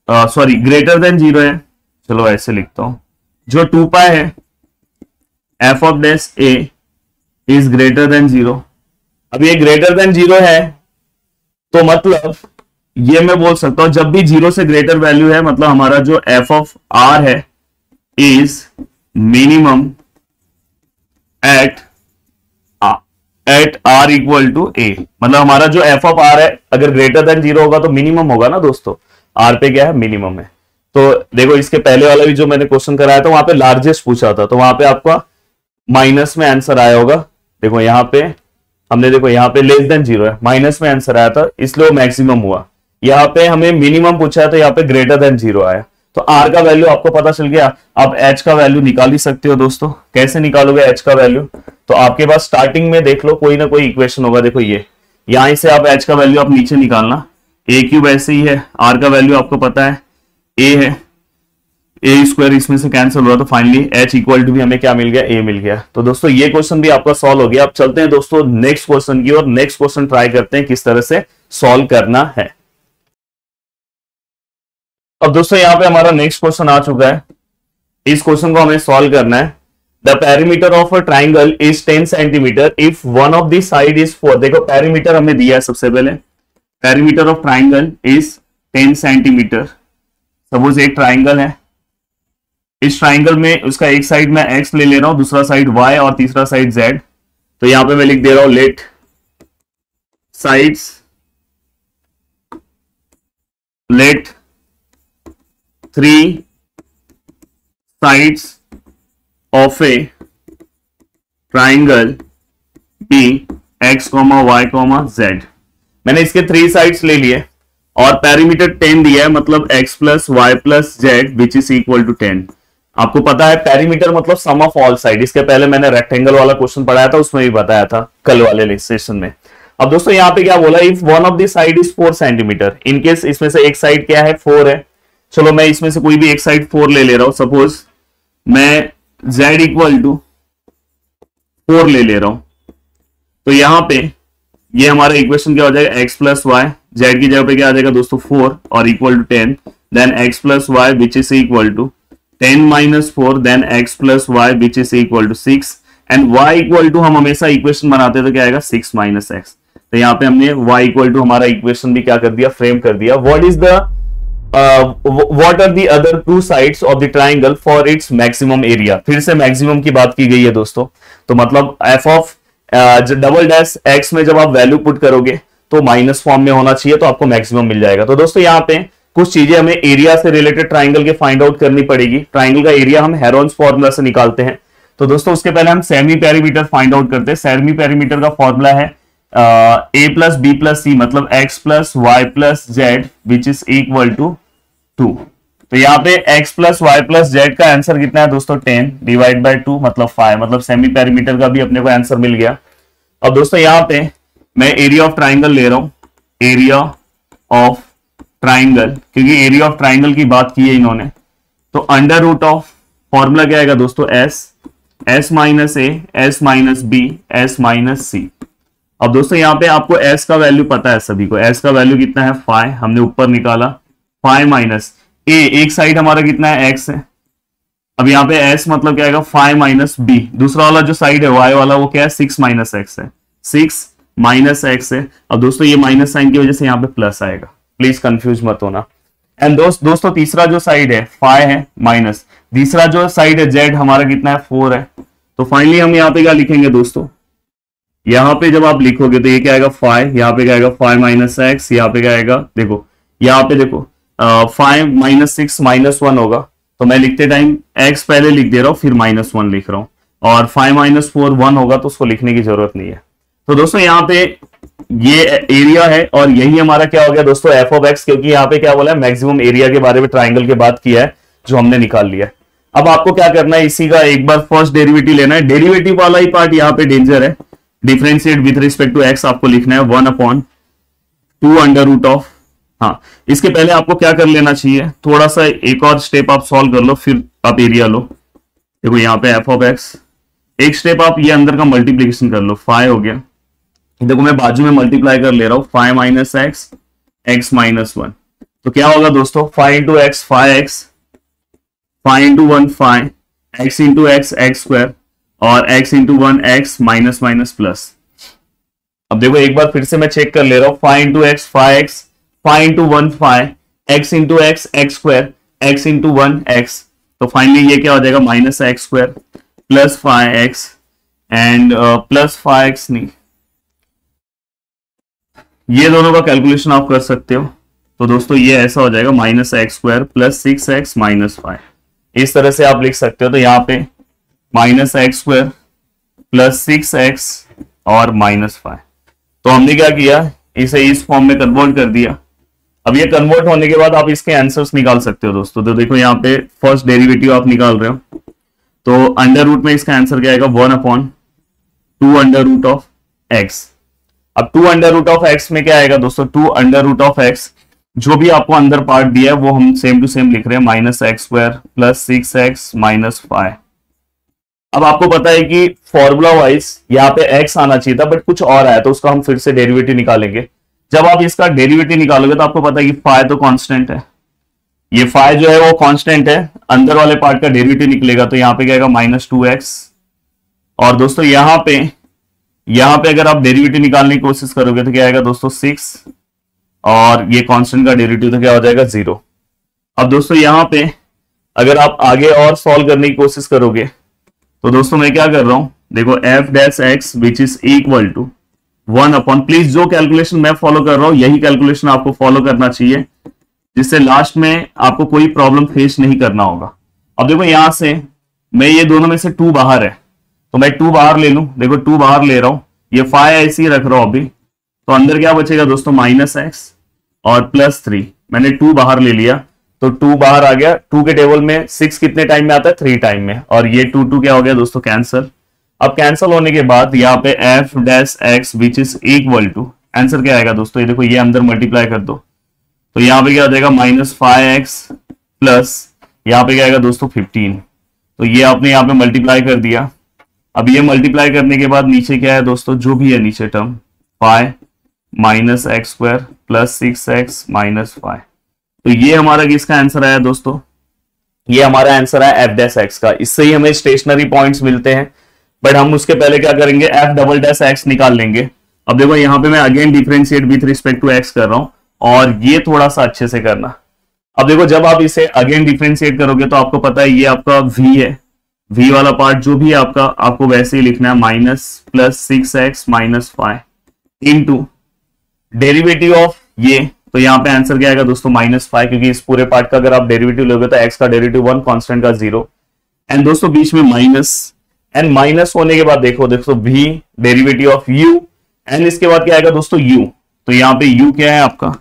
सॉरी ग्रेटर देन 0 है, चलो ऐसे लिखता हूं, जो 2π है f(a) इज ग्रेटर देन 0। अब ये ग्रेटर देन 0 है तो मतलब ये मैं बोल सकता हूं जब भी 0 से ग्रेटर वैल्यू है, मतलब हमारा जो f(r) है is minimum at r equal to a। मतलब हमारा जो f(r) है अगर ग्रेटर देन 0 होगा तो मिनिमम होगा ना दोस्तों, r पे क्या है मिनिमम है। तो देखो इसके पहले वाला भी जो मैंने क्वेश्चन कराया था वहां पे लार्जेस्ट पूछा था, तो वहां पे आपका माइनस में आंसर आया होगा। देखो यहाँ पे हमने, देखो यहाँ पे लेस देन 0 है, माइनस में आंसर आया था इसलिए वो मैक्सिमम हुआ। यहाँ पे हमें मिनिमम पूछा है तो यहाँ पे ग्रेटर देन 0 आया। तो r का वैल्यू आपको पता चल गया। आप h का वैल्यू निकाल ही सकते हो दोस्तों। कैसे निकालोगे h का वैल्यू, तो आपके पास स्टार्टिंग में देख लो कोई ना कोई इक्वेशन होगा। देखो ये यहां से आप h का वैल्यू आप नीचे निकालना, a³ ऐसे ही है, r का वैल्यू आपको पता है a है, a² इसमें से कैंसिल हुआ तो फाइनली h इक्वल टू भी हमें क्या मिल गया, a मिल गया। तो दोस्तों ये क्वेश्चन भी आपका सॉल्व हो गया। अब चलते हैं दोस्तों नेक्स्ट क्वेश्चन की और नेक्स्ट क्वेश्चन ट्राई करते हैं किस तरह से सॉल्व करना है। अब दोस्तों यहाँ पे हमारा नेक्स्ट क्वेश्चन आ चुका है। इस क्वेश्चन को हमें सॉल्व करना है। The perimeter of a triangle is 10 centimetre if one of the side is 4। देखो पेरीमीटर हमें दिया है सबसे पहले, perimeter of triangle is 10 centimetre. Suppose एक ट्राइंगल है, इस ट्राइंगल में उसका एक साइड मैं x ले ले रहा हूं, दूसरा साइड y और तीसरा साइड z। तो यहां पे मैं लिख दे रहा हूं let sides, let 3 sides of a triangle be x, y, z। मैंने इसके 3 साइड्स ले लिए और पेरीमीटर 10 दिया है, मतलब x + y + z which is equal to 10। आपको पता है पेरीमीटर मतलब सम ऑफ ऑल साइड। इसके पहले मैंने रेक्टेंगल वाला क्वेश्चन पढ़ाया था, उसमें भी बताया था कल वाले सेशन में। अब दोस्तों यहाँ पे क्या बोला, if one of the side is 4 centimetre, in case इसमें से एक साइड क्या है 4 है। चलो मैं इसमें से कोई भी एक साइड 4 ले रहा हूं। सपोज मैं z इक्वल टू 4 ले रहा हूं, तो यहां पे ये हमारा इक्वेशन क्या हो जाएगा, x प्लस वाई, जेड की जगह पे क्या आ जाएगा दोस्तों 4 और equal to 10, then x plus y which is equal to 10 माइनस 4, then x plus y which is equal to 6 and y equal to हम हमेशा इक्वेशन बनाते तो क्या आएगा 6 माइनस एक्स। तो यहाँ पे हमने y इक्वल टू हमारा इक्वेशन भी क्या कर दिया, फ्रेम कर दिया। What is the what are the other two sides of the triangle for its maximum area। फिर से मैक्सिमम की बात की गई है दोस्तों, तो मतलब f of double dash x में जब आप वैल्यू पुट करोगे तो माइनस फॉर्म में होना चाहिए, तो आपको मैक्सिमम मिल जाएगा। तो दोस्तों यहाँ पे कुछ चीजें हमें एरिया से रिलेटेड ट्राइंगल के फाइंड आउट करनी पड़ेगी। ट्राइंगल का एरिया हम हेरोन्स फॉर्मूला से निकालते हैं। तो दोस्तों उसके पहले हम सेमी पेरीमीटर फाइंड आउट करते हैं। सेमी पेरीमीटर का फॉर्मूला है a plus b plus c, मतलब x plus y plus z which is equal to 2। तो यहाँ पे x plus y plus z का आंसर कितना है दोस्तों 10 डिवाइड बाय 2 मतलब 5, मतलब सेमी पेरीमीटर का भी अपने को आंसर मिल गया। अब दोस्तों यहाँ पे मैं एरिया ऑफ ट्राइंगल ले रहा हूं, एरिया ऑफ ट्राइंगल, क्योंकि एरिया ऑफ ट्राइंगल की बात की है इन्होंने। तो अंडर रूट ऑफ फॉर्मूला क्या आएगा दोस्तों s minus A, s minus B, s minus C. अब दोस्तों यहाँ पे आपको s का वैल्यू पता है सभी को, s का वैल्यू कितना है 5, हमने ऊपर निकाला 5 माइनस a, एक साइड हमारा कितना है x है। अब यहाँ पे s मतलब क्या आएगा 5 माइनस b, दूसरा वाला जो साइड है y वाला वो क्या है 6 माइनस x है, 6 माइनस x है। अब दोस्तों ये माइनस साइन की वजह से यहाँ पे प्लस आएगा, प्लीज कंफ्यूज मत होना। एंड दोस्तों तीसरा जो साइड है 5 है माइनस, तीसरा जो साइड है z हमारा कितना है 4 है। तो फाइनली हम यहाँ पे क्या लिखेंगे दोस्तों, यहाँ पे जब आप लिखोगे तो ये क्या आएगा 5, यहाँ पे क्या आएगा 5 माइनस एक्स, यहाँ पे क्या आएगा देखो, यहाँ पे देखो 5 माइनस 6 माइनस 1 होगा। तो मैं लिखते टाइम x पहले लिख दे रहा हूँ फिर माइनस 1 लिख रहा हूँ, और 5 माइनस 4 1 होगा तो उसको लिखने की जरूरत नहीं है। तो दोस्तों यहाँ पे ये एरिया है और यही हमारा क्या हो गया दोस्तों f ऑफ x, क्योंकि यहाँ पे क्या बोला है मैक्सिमम एरिया के बारे में ट्राइंगल के बात किया है जो हमने निकाल लिया है। अब आपको क्या करना है, इसी का एक बार फर्स्ट डेरिवेटिव लेना है। डेरिवेटिव वाला ही पार्ट यहाँ पे डेंजर है, differentiate with respect to x आपको लिखना है 1/2 अंडर रूट ऑफ, हाँ इसके पहले आपको क्या कर लेना चाहिए, थोड़ा सा एक और स्टेप आप सॉल्व कर लो फिर आप एरिया लो। देखो यहाँ पे f ऑफ x, एक स्टेप आप ये अंदर का मल्टीप्लीकेशन कर लो, 5 हो गया। देखो मैं बाजू में मल्टीप्लाई कर ले रहा हूं 5 माइनस एक्स, एक्स माइनस 1, तो क्या होगा दोस्तों 5 into x 5x, 5 into 1 5, x into x x square, और x into 1 x minus minus plus. अब देखो एक बार फिर से मैं चेक कर ले रहा हूं 5 into x 5x, 5 into 1 5, x into x x square, x into 1 x। तो फाइनली ये क्या हो जाएगा minus x square plus 5x and plus 5x नहीं, ये दोनों का कैलकुलेशन आप कर सकते हो। तो दोस्तों ये ऐसा हो जाएगा minus x square plus 6x minus 5, इस तरह से आप लिख सकते हो। तो यहाँ पे minus x square plus 6x और माइनस 5। तो हमने क्या किया, इसे इस फॉर्म में कन्वर्ट कर दिया। अब ये कन्वर्ट होने के बाद आप इसके आंसर्स निकाल सकते हो दोस्तों। तो देखो यहाँ पे फर्स्ट डेरिवेटिव आप निकाल रहे हो, तो अंडर रूट में इसका आंसर क्या आएगा 1/2 अंडर रूट ऑफ x। अब 2 अंडर रूट ऑफ x में क्या आएगा दोस्तों 2 अंडर रूट ऑफ x, जो भी आपको अंदर पार्ट दिया है वो हम सेम टू सेम लिख रहे हैं, minus x square plus 6x minus 5। अब आपको पता है कि फॉर्मूला वाइज यहाँ पे x आना चाहिए था बट कुछ और आया, तो उसका हम फिर से डेरिवेटिव निकालेंगे। जब आप इसका डेरिवेटिव निकालोगे तो आपको पता है कि फाइ तो कांस्टेंट है, ये फाइ जो है वो कांस्टेंट है, अंदर वाले पार्ट का डेरिवेटिव निकलेगा तो यहाँ पे क्या आएगा माइनस 2x। और दोस्तों यहाँ पे अगर आप डेरिवेटिव निकालने की कोशिश करोगे तो क्या आएगा दोस्तों 6, और ये कांस्टेंट का डेरिवेटिव तो क्या हो जाएगा 0। अब दोस्तों यहाँ पे अगर आप आगे और सॉल्व करने की कोशिश करोगे तो दोस्तों मैं क्या कर रहा हूं, देखो f dash x which is equal to 1/, please जो कैलकुलेशन मैं फॉलो कर रहा हूं यही कैलकुलेशन आपको फॉलो करना चाहिए, जिससे लास्ट में आपको कोई प्रॉब्लम फेस नहीं करना होगा। अब देखो यहां से मैं ये दोनों में से 2 बाहर है तो मैं 2 बाहर ले लूं, देखो 2 बाहर ले रहा हूं, ये 5 ऐसे ही रख रहा हूं अभी, तो अंदर क्या बचेगा दोस्तों माइनस एक्स और प्लस 3। मैंने 2 बाहर ले लिया तो 2 बाहर आ गया। 2 के टेबल में 6 कितने टाइम में आता है 3 टाइम में, और ये 2 क्या हो गया दोस्तों कैंसल। अब कैंसल होने के बाद यहाँ पे f dash x which is equal to, answer क्या आएगा दोस्तों, ये देखो ये अंदर मल्टीप्लाई कर दो तो यहाँ पे क्या हो जाएगा माइनस 5x प्लस यहाँ पे क्या आएगा दोस्तों 15। तो ये आपने यहाँ पे मल्टीप्लाई कर दिया। अब ये मल्टीप्लाई करने के बाद नीचे क्या है दोस्तों, जो भी है नीचे term, five minus x square plus 6x minus 5। तो ये हमारा किसका आंसर आया दोस्तों, ये हमारा आंसर है एफ डैश एक्स का। इससे ही हमें स्टेशनरी पॉइंट्स मिलते हैं, बट हम उसके पहले क्या करेंगे, एफ डबल डैश एक्स निकाल लेंगे। अब देखो यहाँ पे मैं again differentiate with respect to x कर रहा हूं, और ये थोड़ा सा अच्छे से करना। अब देखो जब आप इसे अगेन डिफरेंशिएट करोगे तो आपको पता है ये आपका v है, v वाला पार्ट जो भी है आपका, आपको वैसे ही लिखना है minus plus 6x minus 5 into derivative of ये, तो यहाँ पे आंसर क्या आएगा दोस्तों -5, क्योंकि इस पूरे पार्ट का अगर आप डेरिवेटिव लोगे तो x का डेरिवेटिव 1, कांस्टेंट का 0, एंड दोस्तों बीच में माइनस, एंड माइनस होने के बाद देखो v derivative of u, and इसके बाद क्या आएगा दोस्तों u। तो यहाँ पे u क्या है आपका,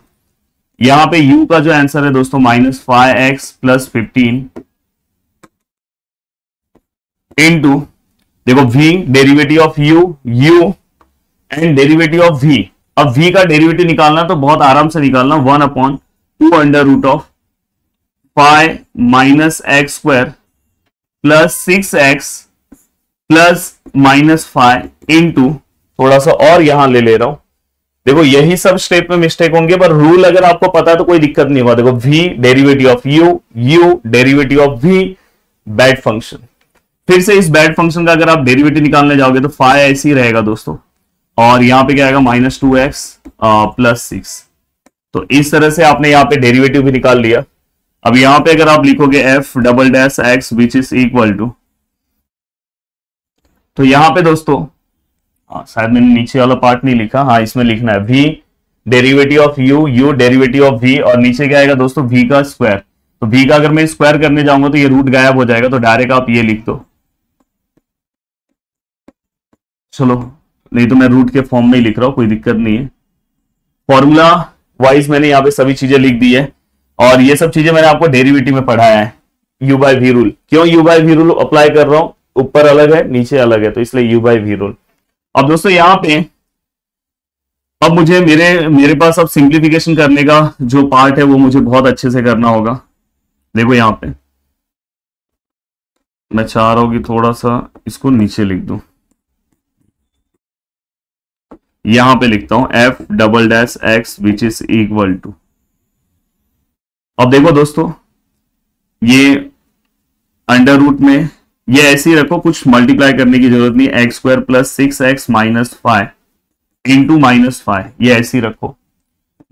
यहाँ पे u का जो आंसर है दोस्तों -5x प्लस 15 इंटू देखो v derivative of u and derivative of v। अब v का डेरिवेटिव निकालना तो बहुत आराम से निकालना, 1/2 under root of 5 minus x square plus 6x plus -5 into, थोड़ा सा और यहां ले रहा हूं, देखो यही सब स्टेप में मिस्टेक होंगे, पर रूल अगर आपको पता है तो कोई दिक्कत नहीं होगा। देखो v derivative of u derivative of v, bad function. फिर से इस बैड फंक्शन का अगर आप डेरिवेटिव निकालने जाओगे तो 5 ऐसे ही रहेगा दोस्तों, और यहां पे क्या आएगा -2x प्लस 6। तो इस तरह से आपने यहाँ पे डेरिवेटिव भी निकाल लिया। अब यहां पे अगर आप लिखोगे f double dash x which is equal to, तो यहां पे दोस्तों शायद मैंने नीचे वाला पार्ट नहीं लिखा, हाँ इसमें लिखना है v derivative of u derivative of v, और नीचे क्या आएगा दोस्तों v का स्क्वायर। तो v का अगर मैं स्क्वायर करने जाऊंगा तो ये रूट गायब हो जाएगा, तो डायरेक्ट आप ये लिख दो, चलो नहीं तो मैं रूट के फॉर्म में ही लिख रहा हूं, कोई दिक्कत नहीं है। फॉर्मूला वाइज मैंने यहाँ पे सभी चीजें लिख दी है, और ये सब चीजें मैंने आपको डेरिवेटिव में पढ़ाया है। u बाई वी रूल, क्यों u by v rule apply कर रहा हूं, ऊपर अलग है नीचे अलग है, तो इसलिए u बाई वी रूल। अब दोस्तों यहाँ पे अब मुझे मेरे पास अब सिंप्लीफिकेशन करने का जो पार्ट है वो मुझे बहुत अच्छे से करना होगा। देखो यहाँ पे मैं चाह रहा हूं कि थोड़ा सा इसको नीचे लिख दूं, यहां पे लिखता हूं f double dash x which is equal to. अब देखो दोस्तों ये अंडर रूट में ये ऐसे ही रखो, कुछ मल्टीप्लाई करने की जरूरत नहीं, x square plus 6x minus 5 into -5, ये ऐसे ही रखो,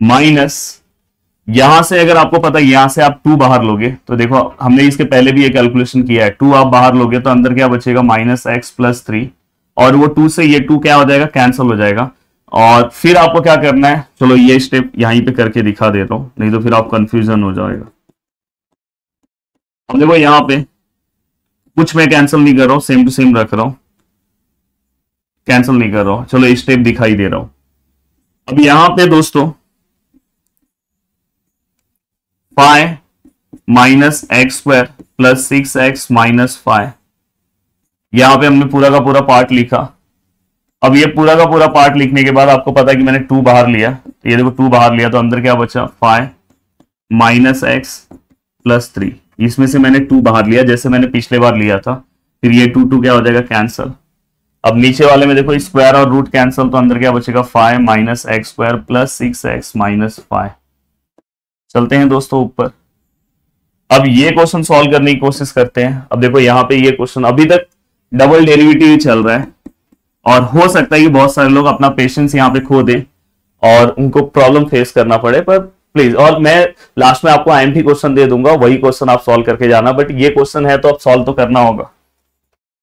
माइनस यहां से अगर आपको पता है यहां से आप 2 बाहर लोगे, तो देखो हमने इसके पहले भी एक कैलकुलेशन किया है, 2 आप बाहर लोगे तो अंदर क्या बचेगा -x प्लस 3, और वो 2 से ये 2 क्या हो जाएगा, कैंसिल हो जाएगा। और फिर आपको क्या करना है, चलो ये स्टेप यहीं पे करके दिखा देता हूं, नहीं तो फिर आप कंफ्यूजन हो जाएगा। अब देखो यहां पे कुछ मैं कैंसिल नहीं कर रहा हूं, सेम टू सेम रख रहा हूं, कैंसिल नहीं कर रहा हूं, चलो स्टेप दिखाई दे रहा हूं। अब यहां पे दोस्तों 5 minus x square plus 6x minus 5, यहां पे हमने पूरा का पूरा पार्ट लिखा। अब ये पूरा का पूरा पार्ट लिखने के बाद आपको पता है कि मैंने 2 बाहर लिया, तो ये देखो 2 बाहर लिया तो अंदर क्या बचा, 5 माइनस एक्स प्लस 3, इसमें से मैंने 2 बाहर लिया जैसे मैंने पिछले बार लिया था, फिर ये 2 क्या हो जाएगा, कैंसल। अब नीचे वाले में देखो स्क्वायर और रूट कैंसल, तो अंदर क्या बचेगा, 5 minus x square plus 6x minus 5। चलते हैं दोस्तों ऊपर, अब ये क्वेश्चन सॉल्व करने की कोशिश करते हैं। अब देखो यहाँ पे ये क्वेश्चन अभी तक डबल डेरिवेटिव ही चल रहा है, और हो सकता है कि बहुत सारे लोग अपना पेशेंस यहाँ पे खो दें और उनको प्रॉब्लम फेस करना पड़े, पर प्लीज, और मैं लास्ट में आपको आईएमपी क्वेश्चन दे दूंगा, वही क्वेश्चन आप सॉल्व करके जाना, बट ये क्वेश्चन है तो आप सॉल्व तो करना होगा।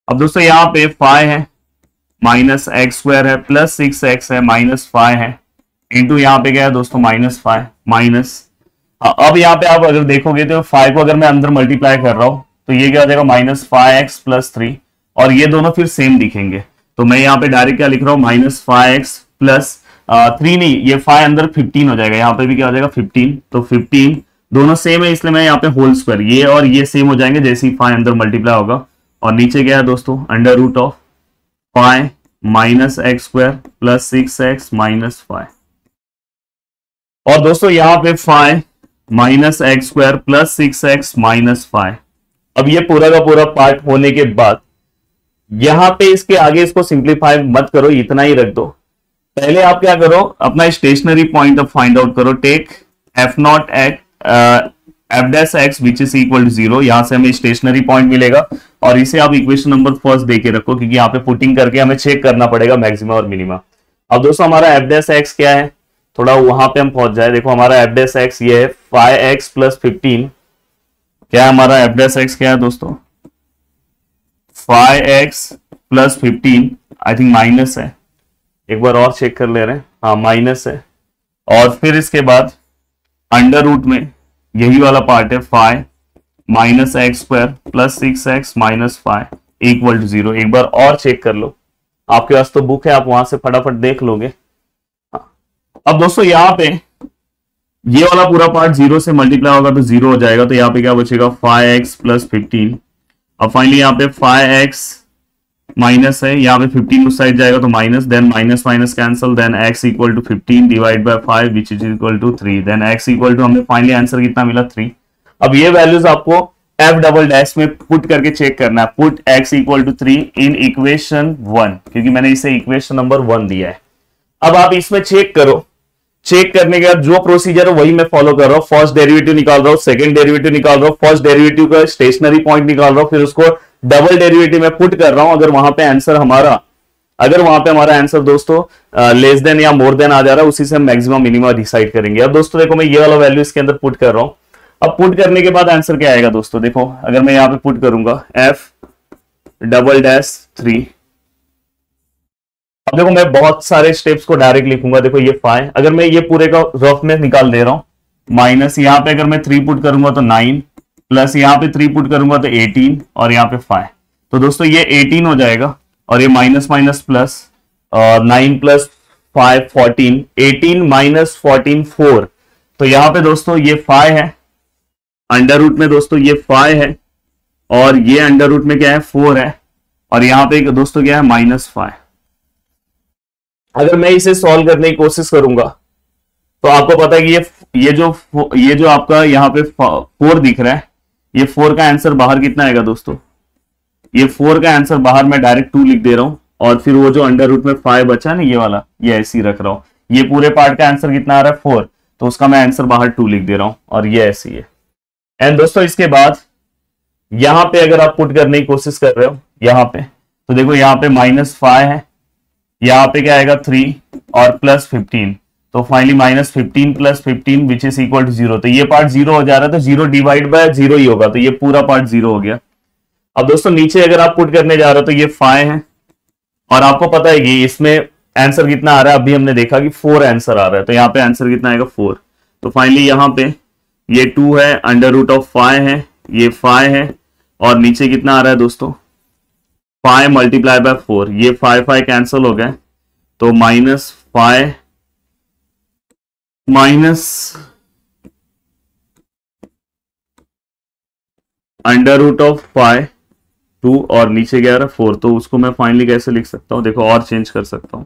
अब दोस्तों यहाँ पे 5 है माइनस एक्स स्क्वायर है प्लस 6x है माइनस 5 है इंटू यहाँ पे क्या है दोस्तों -5 माइनस। अब यहाँ पे आप अगर देखोगे तो 5 को अगर मैं अंदर मल्टीप्लाई कर रहा हूं तो ये क्या हो जाएगा -5x प्लस 3, और ये दोनों फिर सेम दिखेंगे, तो मैं यहाँ पे डायरेक्ट क्या लिख रहा हूँ -5x प्लस 3 नहीं, ये 5 अंदर 15 हो जाएगा, यहाँ पे भी क्या हो जाएगा 15, तो 15 दोनों सेम है इसलिए मैं यहाँ पे होल स्क्वायर, ये और ये सेम हो जाएंगे जैसे ही 5 अंदर मल्टीप्लाई होगा, और नीचे क्या है दोस्तों under root of 5 minus x square plus 6x minus 5, और दोस्तों यहाँ पे 5 minus x square plus 6x minus 5, अब ये पूरा का पूरा पार्ट होने के बाद यहां पे इसके आगे इसको सिंप्लीफाई मत करो, इतना ही रख दो। पहले आप क्या करो, अपना स्टेशनरी पॉइंट अब फाइंड आउट करो। Take f not at f dash x which is equal to 0। यहां से हमें स्टेशनरी पॉइंट मिलेगा और इसे आप इक्वेशन नंबर फर्स्ट देके रखो, क्योंकि यहाँ पे पुटिंग करके हमें चेक करना पड़ेगा मैक्सिमम और मिनिमम। अब दोस्तों हमारा एफ डैश एक्स क्या है, थोड़ा वहां पे हम पहुंच जाए। देखो हमारा एफ डैश एक्स ये है 5x प्लस 15। क्या है हमारा एफ डैश एक्स, क्या है दोस्तों 5x plus 15, I think minus है, एक बार और चेक कर ले रहे हैं, हाँ माइनस है। और फिर इसके बाद अंडर रूट में यही वाला पार्ट है 5 minus x square plus 6x minus 5 equal to 0। एक बार और चेक कर लो, आपके पास तो बुक है, आप वहां से फटाफट देख लोगे। अब दोस्तों यहाँ पे ये वाला पूरा पार्ट 0 से मल्टीप्लाई होगा तो 0 हो जाएगा, तो यहाँ पे क्या बचेगा 5x प्लस 15। अब फाइनली यहाँ पे 5x माइनस है, यहाँ पे 15 उस साइड जाएगा तो minus, then minus minus cancel, then x equal to 15 divide by 5 which is equal to 3, then x equal to, हमें फाइनली आंसर कितना मिला 3। अब ये वैल्यूज आपको f डबल डैश में पुट करके चेक करना है। Put x equal to 3 in equation 1, क्योंकि मैंने इसे इक्वेशन नंबर 1 दिया है। अब आप इसमें चेक करो, चेक करने के बाद जो प्रोसीजर है वही मैं फॉलो कर रहा हूं। फर्स्ट डेरिवेटिव निकाल रहा हूं, सेकंड डेरिवेटिव निकाल रहा हूं, फर्स्ट डेरिवेटिव का स्टेशनरी पॉइंट निकाल रहा हूं, फिर उसको डबल डेरिवेटिव में पुट कर रहा हूं। अगर वहां पे हमारा आंसर दोस्तों लेस देन या मोर देन आ जा रहा है, उसी से हम मैक्सिमम मिनिमम डिसाइड करेंगे। अब दोस्तों देखो मैं ये वाला वैल्यू इसके अंदर पुट कर रहा हूं। अब पुट करने के बाद आंसर क्या आएगा दोस्तों, देखो अगर मैं यहाँ पे पुट करूंगा एफ डबल डैश 3। अब देखो मैं बहुत सारे स्टेप्स को डायरेक्ट लिखूंगा। देखो ये 5, अगर मैं ये पूरे का रफ में निकाल दे रहा हूं, माइनस यहाँ पे अगर मैं 3 पुट करूंगा तो 9, प्लस यहाँ पे 3 पुट करूंगा तो 18 और यहाँ पे 5, तो दोस्तों ये 18 हो जाएगा और ये minus minus plus, 9 plus 5 14, 18 minus 14 4। तो यहाँ पे दोस्तों ये 5 है, अंडर रूट में दोस्तों ये 5 है और ये अंडर रूट में क्या है 4 है, और यहाँ पे दोस्तों क्या है -5। अगर मैं इसे सॉल्व करने की कोशिश करूंगा तो आपको पता है कि ये जो आपका यहाँ पे 4 दिख रहा है, ये 4 का आंसर बाहर कितना आएगा दोस्तों, ये 4 का आंसर बाहर मैं डायरेक्ट 2 लिख दे रहा हूं, और फिर वो जो अंडर रूट में 5 बचा ना ये वाला, ये ऐसे ही रख रहा हूं। ये पूरे पार्ट का आंसर कितना आ रहा है 4, तो उसका मैं आंसर बाहर 2 लिख दे रहा हूं, और ये ऐसे ही है। एंड दोस्तों इसके बाद यहां पे अगर आप पुट करने की कोशिश कर रहे हो यहाँ पे, तो देखो यहाँ पे -5 है, यहाँ पे क्या आएगा 3 और प्लस 15, तो finally -15 plus 15 which is equal to 0। तो ये पार्ट 0 हो जा रहा है, तो 0 डिवाइड बाय 0 ही होगा, तो ये पूरा पार्ट 0 हो गया। अब दोस्तों नीचे अगर आप पुट करने जा रहे हो तो ये 5 है, और आपको पता है कि इसमें आंसर कितना आ रहा है, अभी हमने देखा कि 4 आंसर आ रहा है, तो यहाँ पे आंसर कितना आएगा 4। तो फाइनली यहाँ पे ये 2 है, अंडर रूट ऑफ 5 है, ये 5 है, और नीचे कितना आ रहा है दोस्तों 5 मल्टीप्लाई बाय 4, ये 5 कैंसिल हो गए, तो -5 माइनस अंडर रूट ऑफ 5 2 और नीचे क्या आ रहा है 4, तो उसको मैं फाइनली कैसे लिख सकता हूं, देखो और चेंज कर सकता हूं।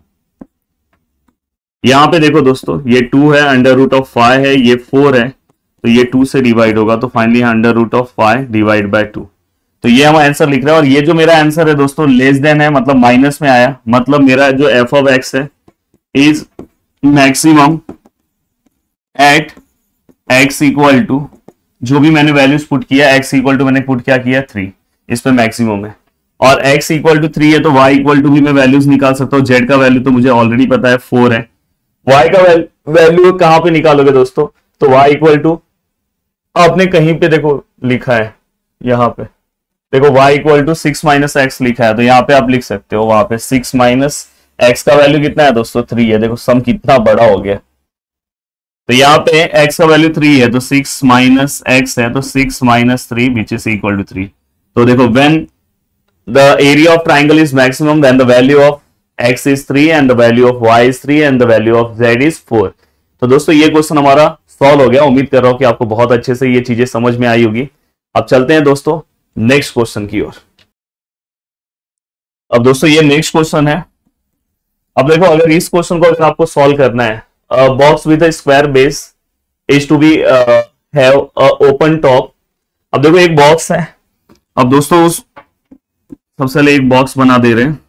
यहां पे देखो दोस्तों ये 2 है, अंडर रूट ऑफ 5 है, ये 4 है, तो ये 2 से डिवाइड होगा, तो finally under root of 5 divide by 2, तो ये हम आंसर लिख रहे हैं। और ये जो मेरा आंसर है दोस्तों लेस देन है, मतलब माइनस में आया, मतलब मेरा जो एफ ऑफ एक्स है is maximum at x equal to, जो भी मैंने वैल्यूज पुट किया, एक्स इक्वल टू मैंने पुट क्या किया 3, इस पे मैक्सिमम है, और x इक्वल टू 3 है, तो y इक्वल टू भी मैं वैल्यूज निकाल सकता हूँ। z का वैल्यू तो मुझे ऑलरेडी पता है 4 है, y का वैल्यू कहां पे निकालोगे दोस्तों, तो y इक्वल टू आपने कहीं पे देखो लिखा है, यहाँ पे देखो y equal to 6 minus x लिखा है, तो यहाँ पे आप लिख सकते हो, वहां पे 6 माइनस एक्स का वैल्यू कितना है दोस्तों 3 है, देखो सम कितना बड़ा हो गया। तो यहाँ पे x का वैल्यू 3 है, तो 6 माइनस एक्स है, तो 6 minus 3 which is equal to 3। तो देखो when the area of triangle is maximum then the value of x is 3 and the value of y is 3 and the value of z is 4। तो दोस्तों ये question हमारा solve हो गया। उम्मीद कर रहा हूं कि आपको बहुत अच्छे से ये चीजें समझ में आई होगी। अब चलते हैं दोस्तों नेक्स्ट क्वेश्चन की ओर। अब दोस्तों ये नेक्स्ट क्वेश्चन है। अब देखो अगर इस क्वेश्चन को अगर आपको सॉल्व करना है, box with a square base is to be have a open top. अब देखो एक बॉक्स है अब दोस्तों उस सबसे पहले एक बॉक्स बना दे रहे हैं।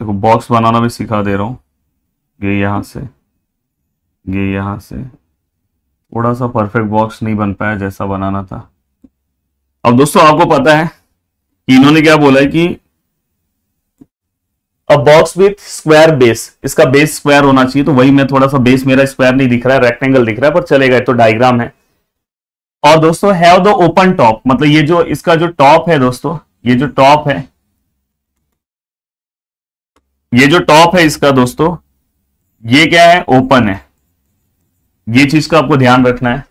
देखो बॉक्स बनाना भी सिखा दे रहा हूं। ये यहां से, ये यहां से, थोड़ा सा परफेक्ट बॉक्स नहीं बन पाया जैसा बनाना था। अब दोस्तों आपको पता है कि इन्होंने क्या बोला है कि अ बॉक्स विथ स्क्वायर बेस, इसका बेस स्क्वायर होना चाहिए। तो वही मैं थोड़ा सा, बेस मेरा स्क्वायर नहीं दिख रहा है, रेक्टेंगल दिख रहा है, पर चलेगा, तो डायग्राम है। और दोस्तों हैव द ओपन टॉप, मतलब ये जो इसका जो टॉप है दोस्तों, ये जो टॉप है, ये जो टॉप है इसका दोस्तों, ये क्या है, ओपन है। ये चीज का आपको ध्यान रखना है।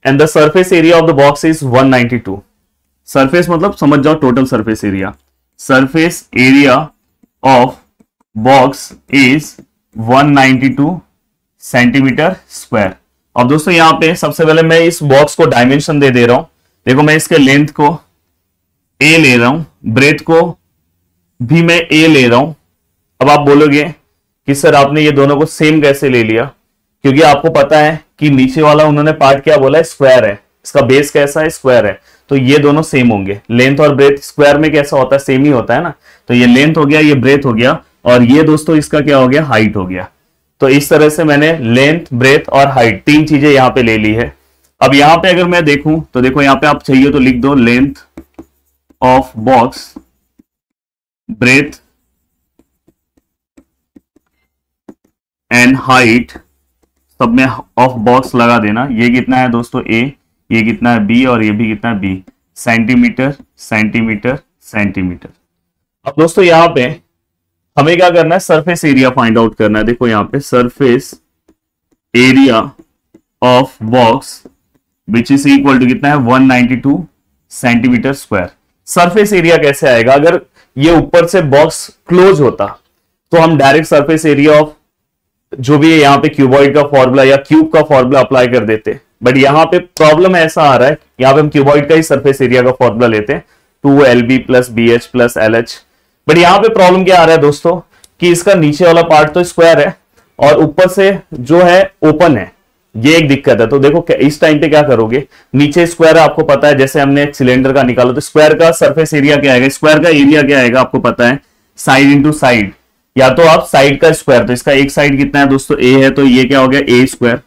And the surface area of the box is 192। Surface मतलब समझ जाओ total surface area. Surface area of box is 192 centimetre square. अब दोस्तों यहां पे सबसे पहले मैं इस बॉक्स को डायमेंशन दे रहा हूं। देखो मैं इसके लेंथ को ए ले रहा हूं, ब्रेथ को भी मैं ए ले रहा हूं। अब आप बोलोगे कि सर आपने ये दोनों को सेम कैसे ले लिया, क्योंकि आपको पता है कि नीचे वाला उन्होंने पार्ट क्या बोला है, स्क्वायर है, इसका बेस कैसा है, स्क्वायर है, तो ये दोनों सेम होंगे। लेंथ और ब्रेथ स्क्वायर में कैसा होता है, सेम ही होता है ना। तो ये लेंथ हो गया, ये ब्रेथ हो गया, और ये दोस्तों इसका क्या हो गया, हाइट हो गया। तो इस तरह से मैंने लेंथ, ब्रेथ और हाइट तीन चीजें यहां पे ले ली है। अब यहां पे अगर मैं देखूं तो देखो यहां पे आप चाहिए तो लिख दो length of box, breadth and height, सब में ऑफ बॉक्स लगा देना। ये कितना है दोस्तों ए, ये कितना है बी, और ये भी कितना है बी, सेंटीमीटर सेंटीमीटर सेंटीमीटर। अब दोस्तों यहां पे हमें क्या करना है, सरफेस एरिया फाइंड आउट करना है। देखो यहां पे surface area of box which is equal to कितना है, 192 सेंटीमीटर स्क्वायर। सरफेस एरिया कैसे आएगा, अगर ये ऊपर से बॉक्स क्लोज होता तो हम डायरेक्ट सरफेस एरिया ऑफ जो भी है यहाँ पे क्यूबॉइड का फॉर्मूला या क्यूब का फॉर्मूला अप्लाई कर देते। बट यहाँ पे प्रॉब्लम ऐसा आ रहा है, यहाँ पे हम क्यूबॉइड का ही सरफेस एरिया का फॉर्मूला लेते हैं, 2LB plus BH plus LH। But यहाँ पे प्रॉब्लम क्या आ रहा है दोस्तों, कि इसका नीचे वाला पार्ट तो स्क्वायर है और ऊपर से जो है ओपन है, ये एक दिक्कत है। तो देखो इस टाइम पे क्या करोगे, नीचे स्क्वायर आपको पता है, जैसे हमने एक सिलेंडर का निकाला तो स्क्वायर का सरफेस एरिया क्या आएगा, स्क्वायर का एरिया क्या आएगा आपको पता है, साइड इंटू साइड, या तो आप साइड का स्क्वायर। तो इसका एक साइड कितना है दोस्तों, ए है, तो ये क्या हो गया, ए स्क्वायर।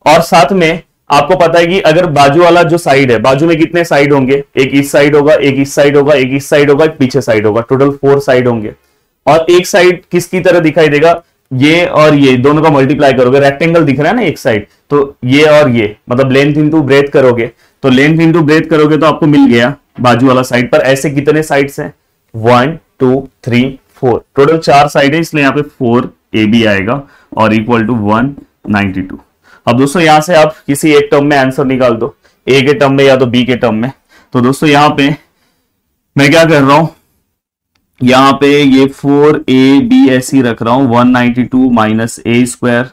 और साथ में आपको पता है कि अगर बाजू वाला जो साइड है, बाजू में कितने साइड होंगे, एक इस साइड होगा, एक इस साइड होगा, एक इस साइड होगा, एक पीछे साइड होगा, टोटल 4 साइड होंगे। और एक साइड किसकी तरह दिखाई देगा, ये और ये दोनों का मल्टीप्लाई करोगे, रेक्टेंगल दिख रहा है ना एक साइड, तो ये और ये मतलब लेंथ इंटू ब्रेथ करोगे, तो लेंथ इंटू ब्रेथ करोगे तो आपको मिल गया बाजू वाला साइड। पर ऐसे कितने साइड्स हैं, 1 2 3 4, टोटल 4 साइड है, इसलिए यहाँ पे 4AB आएगा और इक्वल टू 192। अब दोस्तों यहां से आप किसी एक टर्म में आंसर निकाल दो, ए के टर्म में या तो बी के टर्म में। तो दोस्तों यहां पे मैं क्या कर रहा हूं, यहां पे ये 4AB ऐसी रख रहा हूं, 192 माइनस ए स्क्वायर,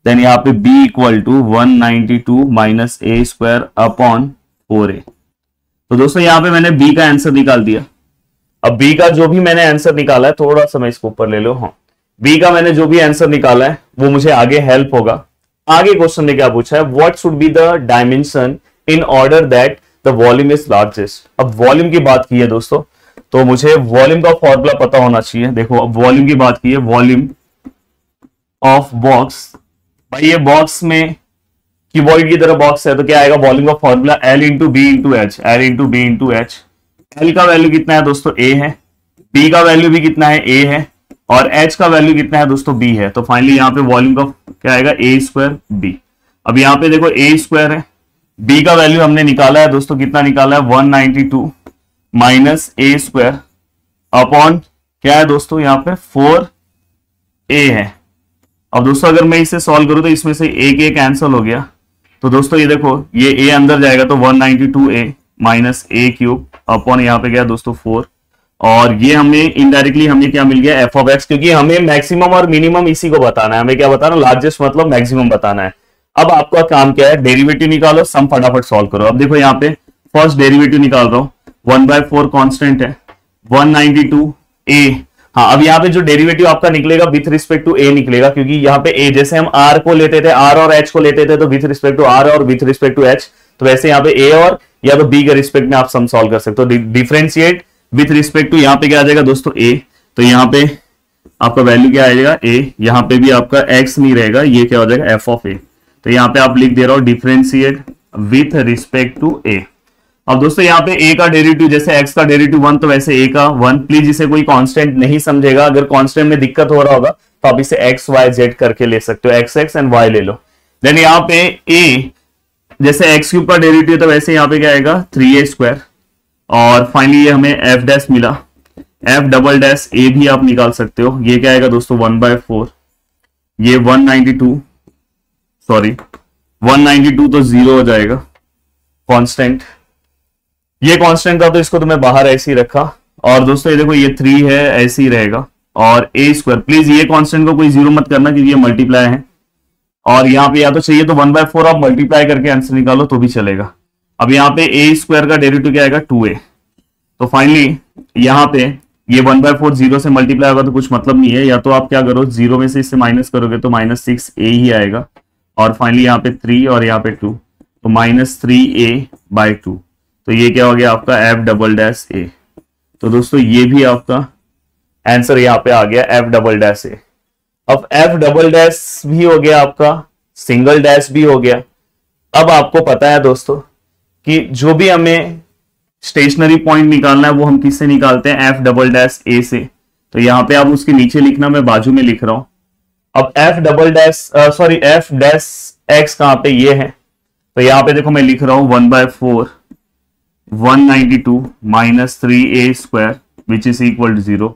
देन यहाँ पे b equal to 192 minus a square upon 4a। तो दोस्तों यहां पे मैंने b का आंसर निकाल दिया। अब b का जो भी मैंने आंसर निकाला है, थोड़ा सा मैं इसको ऊपर ले लो, हाँ, b का मैंने जो भी आंसर निकाला है वो मुझे आगे हेल्प होगा। आगे क्वेश्चन में क्या पूछा है, what should be the dimension in order that the volume is largest. अब वॉल्यूम की बात की है दोस्तों, तो मुझे वॉल्यूम का फॉर्मूला पता होना चाहिए। देखो अब वॉल्यूम की बात की है, वॉल्यूम ऑफ बॉक्स, भाई ये बॉक्स में क्यूबॉइड की तरह बॉक्स है, तो क्या आएगा वॉल्यूम का formula, L into b into h, L into b into h. L का वैल्यू कितना है दोस्तों, A है, B का वैल्यू भी कितना है, A है, और H का वैल्यू कितना है दोस्तों, B है। तो फाइनली यहाँ पे वॉल्यूम का क्या आएगा, A स्क्वायर B। अब यहाँ पे देखो A स्क्वायर है, B का वैल्यू हमने निकाला है दोस्तों, कितना निकाला है, 192 माइनस A स्क्वायर अपॉन क्या है दोस्तों, यहाँ पे 4A है। अब दोस्तों अगर मैं इसे सॉल्व करूं तो इसमें से एक कैंसिल हो गया, तो दोस्तों ये देखो ये a अंदर जाएगा तो 192a माइनस ए क्यूब अपॉन यहाँ पे गया दोस्तों 4, और ये हमें इनडायरेक्टली हमें क्या मिल गया, f ऑफ x, क्योंकि हमें मैक्सिमम और मिनिमम इसी को बताना है। हमें क्या बताना, लार्जेस्ट मतलब मैक्सिमम बताना है। अब आपका काम क्या है, डेरिवेटिव निकालो, सम फटाफट सॉल्व करो। अब देखो यहाँ पे फर्स्ट डेरिवेटिव निकाल रहा हूं, 1/4 कांस्टेंट है, 192 ए। हाँ, अब यहाँ पे जो डेरिवेटिव आपका निकलेगा विथ रिस्पेक्ट टू ए निकलेगा, क्योंकि यहाँ पे ए, जैसे हम आर को लेते थे, आर और एच को लेते थे तो विथ रिस्पेक्ट टू आर और विथ रिस्पेक्ट टू एच, तो वैसे यहाँ पे ए और या तो बी के रिस्पेक्ट में आप सम सॉल्व कर सकते हो। डिफरेंशिएट विथ रिस्पेक्ट टू, यहाँ पे क्या आ जाएगा दोस्तों ए, तो यहाँ पे आपका वैल्यू क्या आ जाएगा ए, यहाँ पे भी आपका एक्स नहीं रहेगा, ये क्या हो जाएगा एफ ऑफ ए। तो यहाँ पे आप लिख दे रहा हो डिफरेंशिएट विथ रिस्पेक्ट टू ए। अब दोस्तों यहाँ पे a का डेरिवेटिव, जैसे x का डेरिवेटिव 1 तो वैसे a का 1। प्लीज इसे कोई कांस्टेंट नहीं समझेगा, अगर कांस्टेंट में दिक्कत हो रहा होगा तो आप इसे x y z करके ले सकते हो, x एंड y ले लो। देन यहाँ पे a, जैसे x क्यूब का डेरिवेटिव तो वैसे यहाँ पे क्या आएगा 3a²। और फाइनली ये हमें f डैश मिला, f डबल डैश a भी आप निकाल सकते हो, ये क्या आएगा दोस्तों 1/4, ये 192 तो 0 हो जाएगा कांस्टेंट, ये कांस्टेंट था तो इसको तो मैं बाहर ऐसे ही रखा। और दोस्तों ये देखो ये 3 है, ऐसे ही रहेगा, और a², प्लीज ये कांस्टेंट को कोई 0 मत करना क्योंकि ये मल्टीप्लाई है, और यहाँ पे या तो चाहिए तो 1/4 आप मल्टीप्लाई करके आंसर निकालो तो भी चलेगा। अब यहाँ पे a² का डेरिवेटिव क्या आएगा 2a, तो फाइनली यहाँ पे ये 1/4 0 से मल्टीप्लाई होगा तो कुछ मतलब नहीं है, या तो आप क्या करो 0 में से इससे माइनस करोगे तो -6a ही आएगा, और फाइनली यहाँ पे 3 और यहाँ पे 2, तो -3a/2, तो ये क्या हो गया आपका f डबल डैश ए। तो दोस्तों ये भी आपका आंसर यहाँ पे आ गया f डबल डैश ए। अब f डबल डैश भी हो गया आपका, सिंगल डैश भी हो गया। अब आपको पता है दोस्तों कि जो भी हमें स्टेशनरी पॉइंट निकालना है वो हम किससे निकालते हैं, f डबल डैश ए से। तो यहाँ पे आप उसके नीचे लिखना, मैं बाजू में लिख रहा हूं। अब f डैश x कहां पे, ये है, तो यहाँ पे देखो मैं लिख रहा हूं 1/4 192 -3a² which is equal to 0।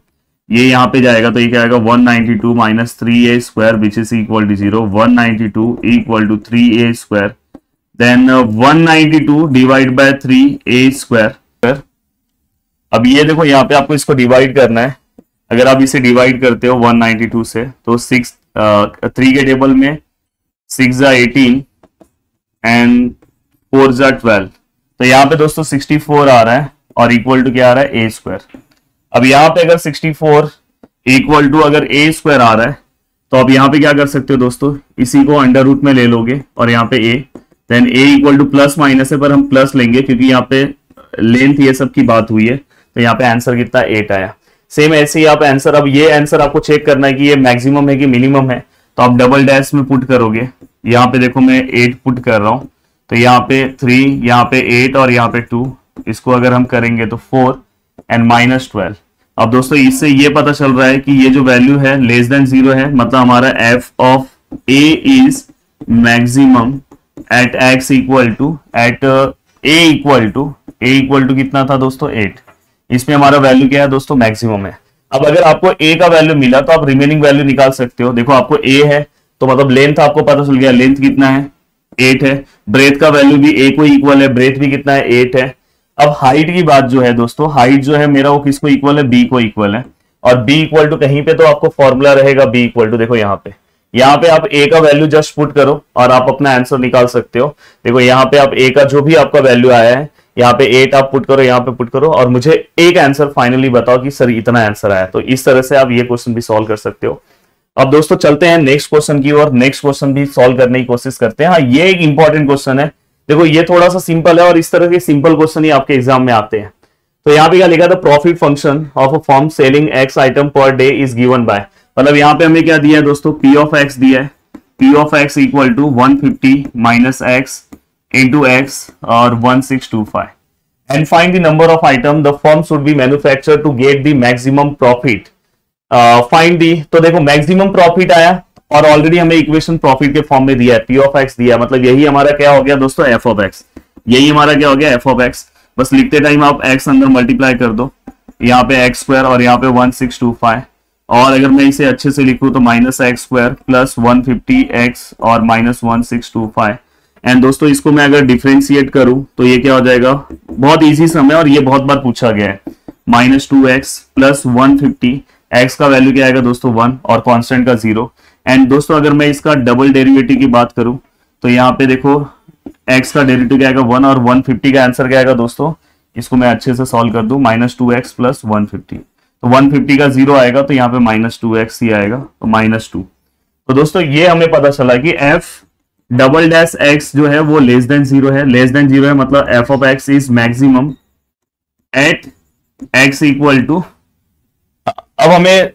ये यहाँ पे जाएगा तो ये क्या आएगा 192 -3a² which is equal to 0, 192 equal to 3a², then 192 divide by 3a²। अब ये देखो यहाँ पे आपको इसको डिवाइड करना है, अगर आप इसे डिवाइड करते हो 192 से तो 3 के टेबल में 6 × 18 एंड 4 × 12, तो यहाँ पे दोस्तों 64 आ रहा है और इक्वल टू क्या आ रहा है a²। अब यहाँ पे अगर 64 इक्वल टू अगर a² आ रहा है तो आप यहाँ पे क्या कर सकते हो दोस्तों, इसी को अंडर रूट में ले लोगे और यहाँ पे a, then a equal to plus minus है पर हम प्लस लेंगे क्योंकि यहाँ पे लेंथ ये सब की बात हुई है, तो यहाँ पे आंसर कितना 8 आया। सेम ऐसे ही आप आंसर, अब ये आंसर आपको चेक करना है कि ये मैक्सिमम है कि मिनिमम है, तो आप डबल डैश में पुट करोगे। यहाँ पे देखो मैं 8 पुट कर रहा हूँ, तो यहाँ पे 3, यहाँ पे 8 और यहाँ पे 2, इसको अगर हम करेंगे तो 4 एंड -12। अब दोस्तों इससे ये पता चल रहा है कि ये जो वैल्यू है लेस देन 0 है, मतलब हमारा f of a is maximum at x equal to at a equal to कितना था दोस्तों 8। इसमें हमारा वैल्यू क्या है दोस्तों, मैक्सिमम है। अब अगर आपको a का वैल्यू मिला तो आप रिमेनिंग वैल्यू निकाल सकते हो। देखो आपको a है तो मतलब लेंथ आपको पता चल गया, लेंथ कितना है 8 है, ब्रेथ का वैल्यू भी a को इक्वल है, ब्रेथ भी कितना है 8 है। अब हाइट की बात जो है दोस्तों, हाइट जो है मेरा वो किसको इक्वल है, b को इक्वल है, और b इक्वल टू कहीं पे तो आपको फॉर्मूला रहेगा b इक्वल टू, देखो यहाँ पे आप a का वैल्यू जस्ट पुट करो और आप अपना आंसर निकाल सकते हो। देखो यहाँ पे आप a का जो भी आपका वैल्यू आया है, यहाँ पे 8 आप पुट करो, यहाँ पे पुट करो और मुझे एक आंसर फाइनली बताओ कि सर इतना आंसर आया। तो इस तरह से आप ये क्वेश्चन भी सॉल्व कर सकते हो। अब दोस्तों चलते हैं नेक्स्ट क्वेश्चन की ओर, नेक्स्ट क्वेश्चन भी सॉल्व करने की कोशिश करते हैं। हाँ, ये एक इंपॉर्टेंट क्वेश्चन है। देखो ये थोड़ा सा सिंपल है और इस तरह के सिंपल क्वेश्चन ही आपके एग्जाम में आते हैं। तो यहाँ पे क्या लिखा था, profit function of a firm selling x item per day is given by, मतलब यहाँ पे हमें क्या दिया है दोस्तों, p ऑफ x दिया है, p of x equal to 150 minus x into x और 1625 and find the number of item the firm should be manufacture to get the maximum profit. Find the, तो देखो मैक्सिमम प्रॉफिट आया और already हमें equation profit के form में दिया है, p ऑफ x दिया, मतलब यही हमारा क्या हो गया दोस्तों f ऑफ x, यही हमारा क्या हो गया f ऑफ x। बस लिखते टाइम आप x अंदर मल्टीप्लाई कर दो, यहाँ पे x² और यहाँ पे 1625, और अगर मैं इसे अच्छे से लिखूं तो -x² प्लस 150x और -1625। एंड दोस्तों इसको मैं अगर डिफरेंशिएट करूं तो ये क्या हो जाएगा, बहुत इजी सम है और ये बहुत बार पूछा गया है, -2x प्लस 150, x का वैल्यू क्या आएगा दोस्तों 1 और कांस्टेंट का 0। एंड दोस्तों अगर मैं इसका डबल डेरिवेटिव की बात करूं तो यहाँ पे देखो x का डेरिवेटिव क्या आएगा 1 और 150 का आंसर क्या आएगा दोस्तों, इसको मैं अच्छे से सॉल्व कर दूं, -2x प्लस 150, तो 150 का 0 आएगा तो यहाँ पे -2x ही आएगा, तो -2। तो दोस्तों ये हमें पता चला कि f डबल डैश x जो है वो लेस देन 0 है, लेस देन 0 है मतलब f of x is maximum at x equal to, अब हमें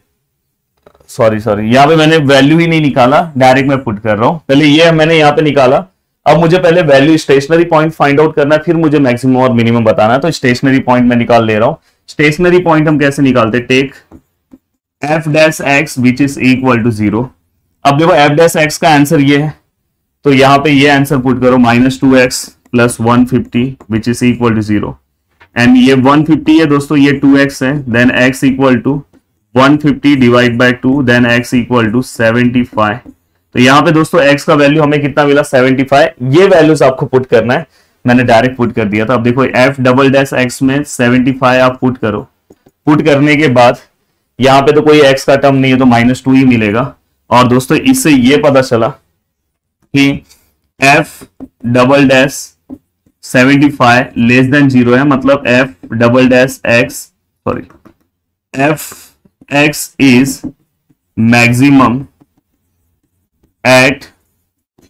सॉरी यहाँ पे मैंने वैल्यू ही नहीं निकाला, डायरेक्ट मैं पुट कर रहा हूं, पहले ये मैंने यहाँ पे निकाला, अब मुझे पहले value stationary point find out करना है, फिर मुझे मैक्सिमम और मिनिमम बताना है, तो स्टेशनरी पॉइंट मैं निकाल ले रहा हूं। स्टेशनरी पॉइंट हम कैसे निकालते, take f dash x which is equal to 0। अब देखो f डैश x का आंसर ये है, तो यहाँ पे ये आंसर पुट करो -2x plus 150 which is equal to 0, and ये 150 है दोस्तों, ये 2x है, then x equal to 150 divide by 2, then x equal to 75। तो यहाँ पे दोस्तों x का वैल्यू हमें कितना मिला 75, ये वैल्यूज आपको पुट करना है, मैंने डायरेक्ट पुट कर दिया था। अब देखो f डबल डैश x में 75 आप पुट करो, पुट करने के बाद यहाँ पे तो कोई x का टर्म नहीं है तो -2 ही मिलेगा, और दोस्तों इससे ये पता चला कि f double dash 75 less than 0 है, मतलब f double dash x sorry f x is maximum at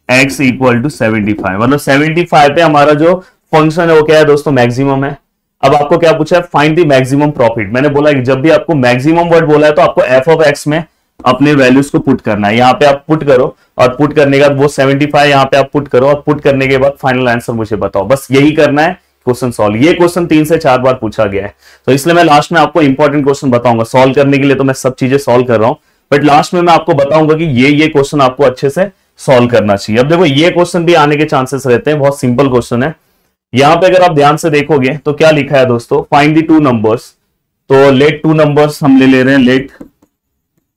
x equal to 75, मतलब 75 पे हमारा जो फंक्शन है वो क्या है दोस्तों, मैक्सिमम है। अब आपको क्या पूछा है, फाइंड द मैक्सिमम प्रॉफिट। मैंने बोला कि जब भी आपको मैक्सिमम वर्ड बोला है तो आपको f ऑफ x में अपने वैल्यूज को पुट करना है, यहाँ पे आप पुट करो, और पुट करने के बाद वो 75 यहाँ पे आप पुट करो, और पुट करने के बाद फाइनल आंसर मुझे बताओ, बस यही करना है, क्वेश्चन सॉल्व। ये क्वेश्चन 3 से 4 बार पूछा गया है, तो इसलिए मैं लास्ट में आपको इंपॉर्टेंट क्वेश्चन बताऊंगा। सॉल्व करने के लिए तो मैं सब चीजें सॉल्व कर रहा हूं, बट लास्ट में मैं आपको बताऊंगा कि ये क्वेश्चन आपको अच्छे से सॉल्व करना चाहिए। अब देखो ये क्वेश्चन भी आने के चांसेस रहते हैं, बहुत सिंपल क्वेश्चन है। यहाँ पे अगर आप ध्यान से देखोगे तो क्या लिखा है दोस्तों, फाइंड द टू नंबर्स, तो लेट टू नंबर्स हम ले रहे हैं, let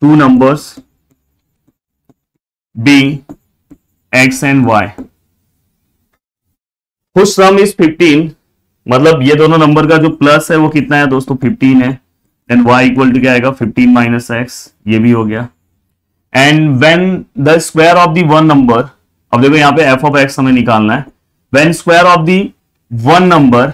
two numbers be x and y whose sum is 15, मतलब ये दोनों नंबर का जो प्लस है वो कितना है दोस्तों 15 है, एंड y इक्वल टू क्या आएगा 15 माइनस x, ये भी हो गया। And when the square of the one number, अब देखो यहाँ पे f ऑफ x हमें निकालना है, when square of the one number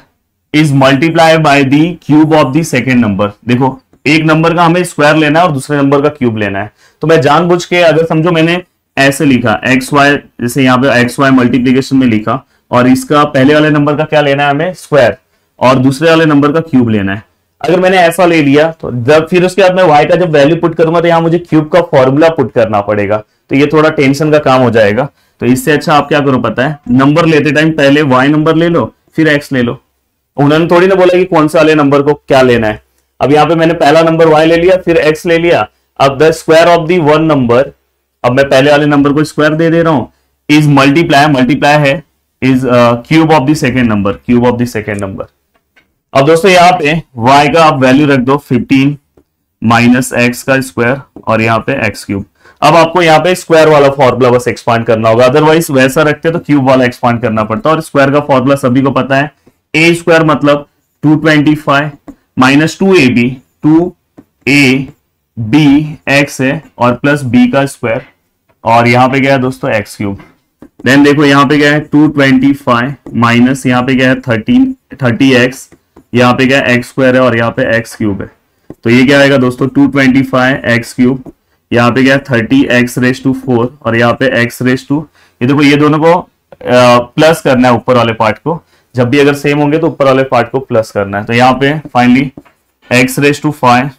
is multiply by the cube of the second number. देखो एक नंबर का हमें स्क्वायर लेना है और दूसरे नंबर का क्यूब लेना है, तो मैं जानबूझ के अगर समझो मैंने ऐसे लिखा एक्स वाई, जैसे यहाँ पे एक्स वाई मल्टीप्लीकेशन में लिखा, और इसका पहले वाले नंबर का क्या लेना है हमें स्क्वायर, और दूसरे वाले नंबर का क्यूब लेना है। अगर मैंने ऐसा ले लिया तो जब फिर उसके बाद मैं y का जब वैल्यू पुट करूंगा तो यहाँ मुझे क्यूब का फॉर्मूला पुट करना पड़ेगा, तो ये थोड़ा टेंशन का काम हो जाएगा। तो इससे अच्छा आप क्या करो पता है, नंबर लेते टाइम पहले y नंबर ले लो फिर x ले लो। उन्होंने थोड़ी ना बोला कि कौन से वाले नंबर को क्या लेना है। अब यहाँ पे मैंने पहला नंबर y ले लिया फिर x ले लिया। अब the square of the one number, अब मैं पहले वाले नंबर को स्क्वायर दे रहा हूं, इज मल्टीप्लाई है is cube of the second number, cube of the second number. अब दोस्तों यहाँ पे y का आप वैल्यू रख दो 15 माइनस x का स्क्वायर और यहाँ पे x क्यूब। अब आपको यहाँ पे स्क्वायर वाला फॉर्मूला बस एक्सपांड करना होगा, अदरवाइज वैसा रखते तो क्यूब वाला एक्सपांड करना पड़ता है। और स्क्वायर का फॉर्मूला सभी को पता है, a स्क्वायर मतलब 225 माइनस 2ab, 2ab x है और प्लस b का स्क्वायर, और यहाँ पे क्या है दोस्तों x क्यूब। देन देखो यहाँ पे क्या है 225 माइनस यहाँ पे क्या है 30x, यहाँ पे क्या है x स्क्वायर है और यहाँ पे x क्यूब है, तो ये क्या आएगा दोस्तों 225 x क्यूब, यहाँ पे क्या है 30x रेस टू 4 और यहाँ पे x रेस टू, ये देखो ये दोनों को प्लस करना है ऊपर वाले पार्ट को, जब भी अगर सेम होंगे तो ऊपर वाले पार्ट को प्लस करना है। तो यहाँ पे finally x raise to 5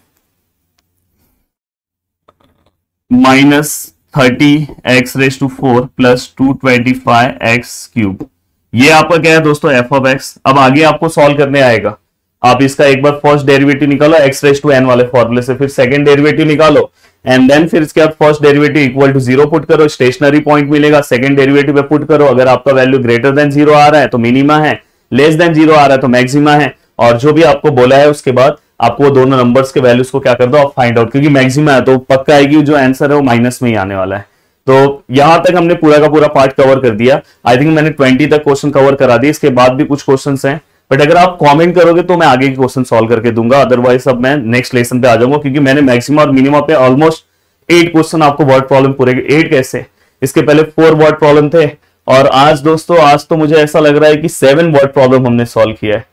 minus 30x raise to 4 plus 225x cube, ये आपका क्या है दोस्तों f ऑफ x। अब आगे आपको सॉल्व करने आएगा, आप इसका एक बार फर्स्ट डेरिवेटिव निकालो x रेस टू n वाले फॉर्मूले से, फिर सेकंड डेरिवेटिव निकालो एंड देन फिर इसके बाद first derivative equal to 0 put करो, स्टेशनरी पॉइंट मिलेगा, सेकंड डेरिवेटिव पे पुट करो। अगर आपका वैल्यू ग्रेटर देन 0 आ रहा है तो मिनिमा है, लेस देन 0 आ रहा है तो मैक्सिमा है, और जो भी आपको बोला है उसके बाद आपको दोनों नंबर्स के वैल्यूज को क्या कर दो आप फाइंड आउट, क्योंकि मैक्सिमा है तो पक्का आएगी जो आंसर है वो माइनस में ही आने वाला है। तो यहां तक हमने पूरा का पूरा पार्ट कवर कर दिया। आई थिंक मैंने 20 तक क्वेश्चन कवर करा दिए, इसके बाद भी कुछ क्वेश्चंस हैं, बट अगर आप कमेंट करोगे तो मैं आगे के क्वेश्चन सॉल्व करके दूंगा, अदरवाइज अब मैं नेक्स्ट लेसन पे आ जाऊंगा, क्योंकि मैंने मैक्सिमम और मिनिमम पे ऑलमोस्ट 8 क्वेश्चन आपको वर्ड प्रॉब्लम पूरे 8 कैसे, इसके पहले 4 वर्ड प्रॉब्लम थे और आज दोस्तों, आज तो मुझे ऐसा लग रहा है कि 7 वर्ड प्रॉब्लम हमने सॉल्व किया है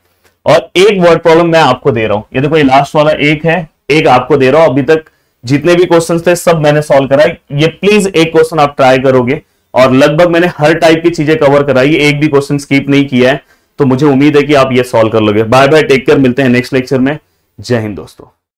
और 1 वर्ड प्रॉब्लम मैं आपको दे रहा हूं। ये देखो, ये लास्ट वाला 1 है, 1 आपको दे रहा हूं। अभी तक जितने भी क्वेश्चंस थे सब मैंने सॉल्व कराए। ये प्लीज 1 क्वेश्चन आप ट्राई करोगे और लगभग मैंने हर टाइप की चीजें कवर कराई, एक भी क्वेश्चन स्किप नहीं किया है। तो मुझे उम्मीद है कि आप ये सॉल्व कर लोगे। बाय बाय, टेक केयर, मिलते हैं नेक्स्ट लेक्चर में। जय हिंद दोस्तों।